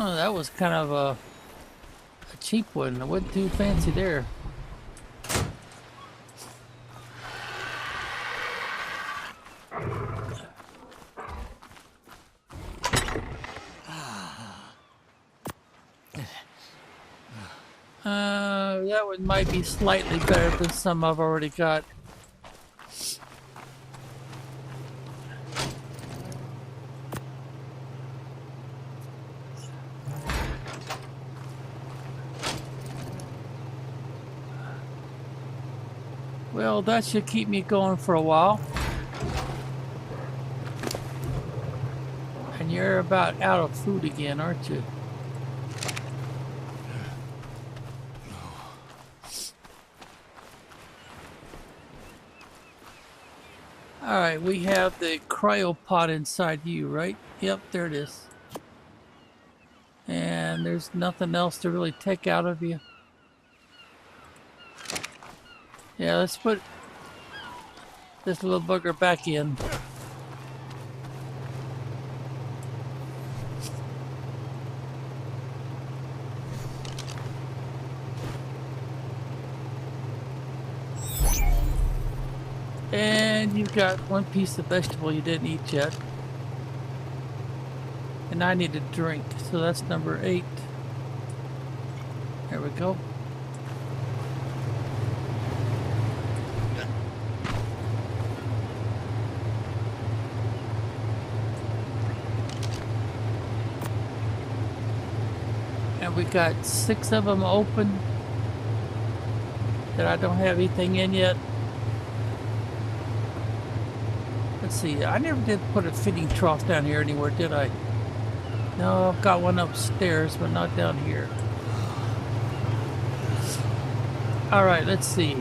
Oh, that was kind of a cheap one. I wasn't too fancy there. That one might be slightly better than some I've already got. Well, that should keep me going for a while. And you're about out of food again, aren't you? Alright, we have the cryopod inside you, right? Yep, there it is. And there's nothing else to really take out of you. Yeah, let's put this little bugger back in. And you've got one piece of vegetable you didn't eat yet. And I need a drink, so that's number 8. There we go. And we got 6 of them open that I don't have anything in yet. Let's see, I never did put a feeding trough down here anywhere, did I? No, I've got one upstairs, but not down here. Alright, let's see.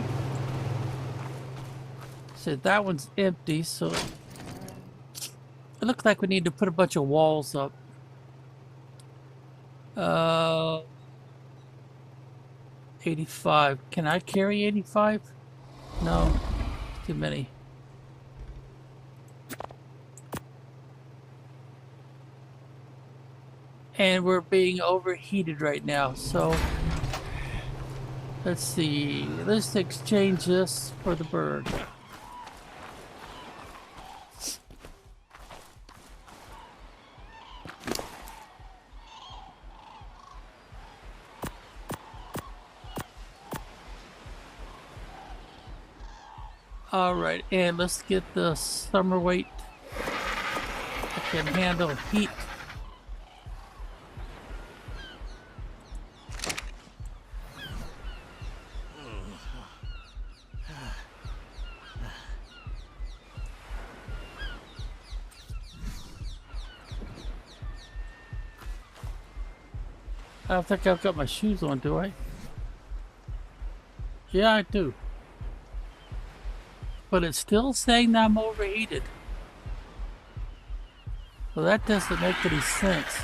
So that one's empty, so it looks like we need to put a bunch of walls up. 85. Can I carry 85? No, too many. And we're being overheated right now, so let's see. Let's exchange this for the bird. Alright, and let's get the summer weight that can handle heat. I don't think I've got my shoes on, do I? Yeah, I do. But it's still saying that I'm overheated. Well, that doesn't make any sense.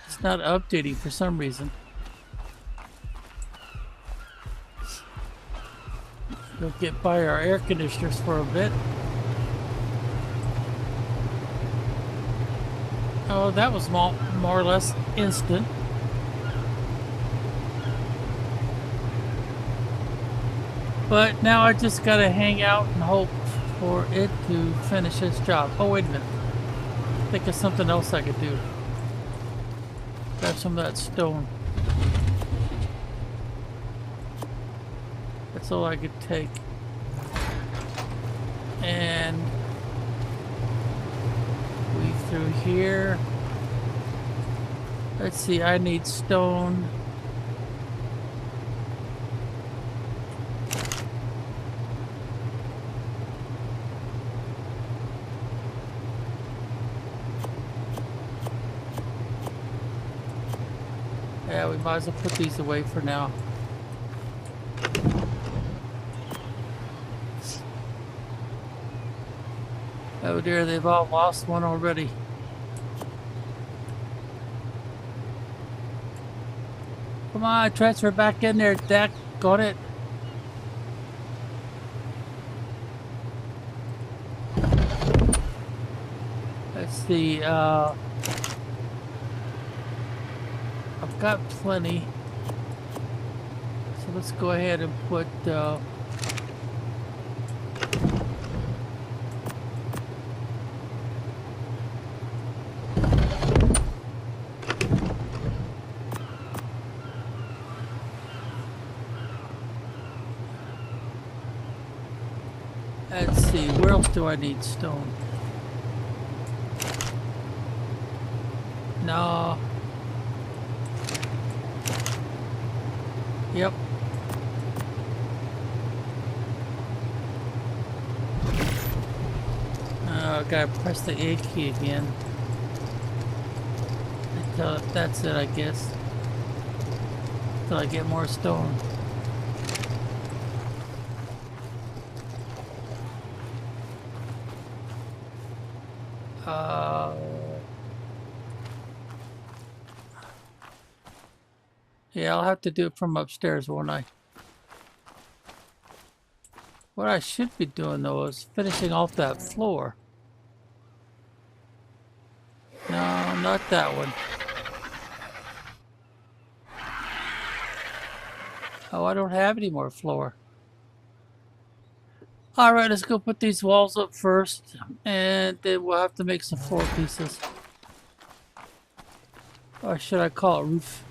It's not updating for some reason. We'll get by our air conditioners for a bit. Oh, that was more or less instant. But now I just gotta hang out and hope for it to finish its job. Oh, wait a minute. Think of something else I could do. Grab some of that stone. That's all I could take. And weave through here. Let's see, I need stone. Yeah, we might as well put these away for now. Oh dear, they've all lost one already. Come on, transfer back in there, Dak. Got it. Let's see, I've got plenty. So let's go ahead and put, let's see, where else do I need stone? No. Yep. Gotta press the A key again. Until that's it, I guess. Until I get more stone. Yeah, I'll have to do it from upstairs, won't I? What I should be doing, though, is finishing off that floor. No, not that one. Oh, I don't have any more floor. Alright, let's go put these walls up first, and then we'll have to make some floor pieces. Or should I call it roof?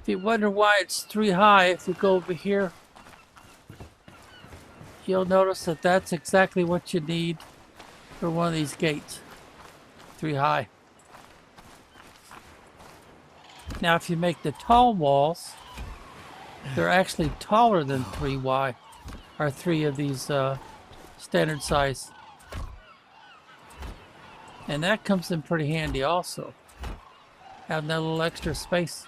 If you wonder why it's 3 high, if you go over here, you'll notice that that's exactly what you need for one of these gates. 3 high. Now, if you make the tall walls, they're actually taller than 3Y, or 3 of these standard size. And that comes in pretty handy also. Having that little extra space.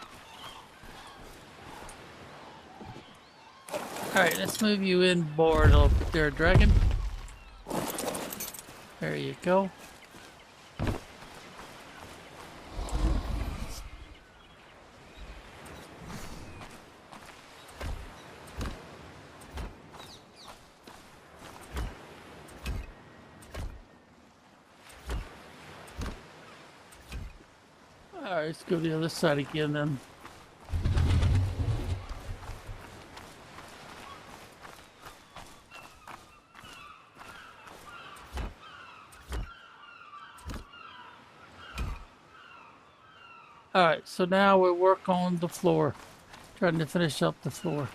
Alright, let's move you inboard a little bit there, dragon. There you go. Alright, let's go to the other side again then. Alright, so now we work on the floor. Trying to finish up the floor.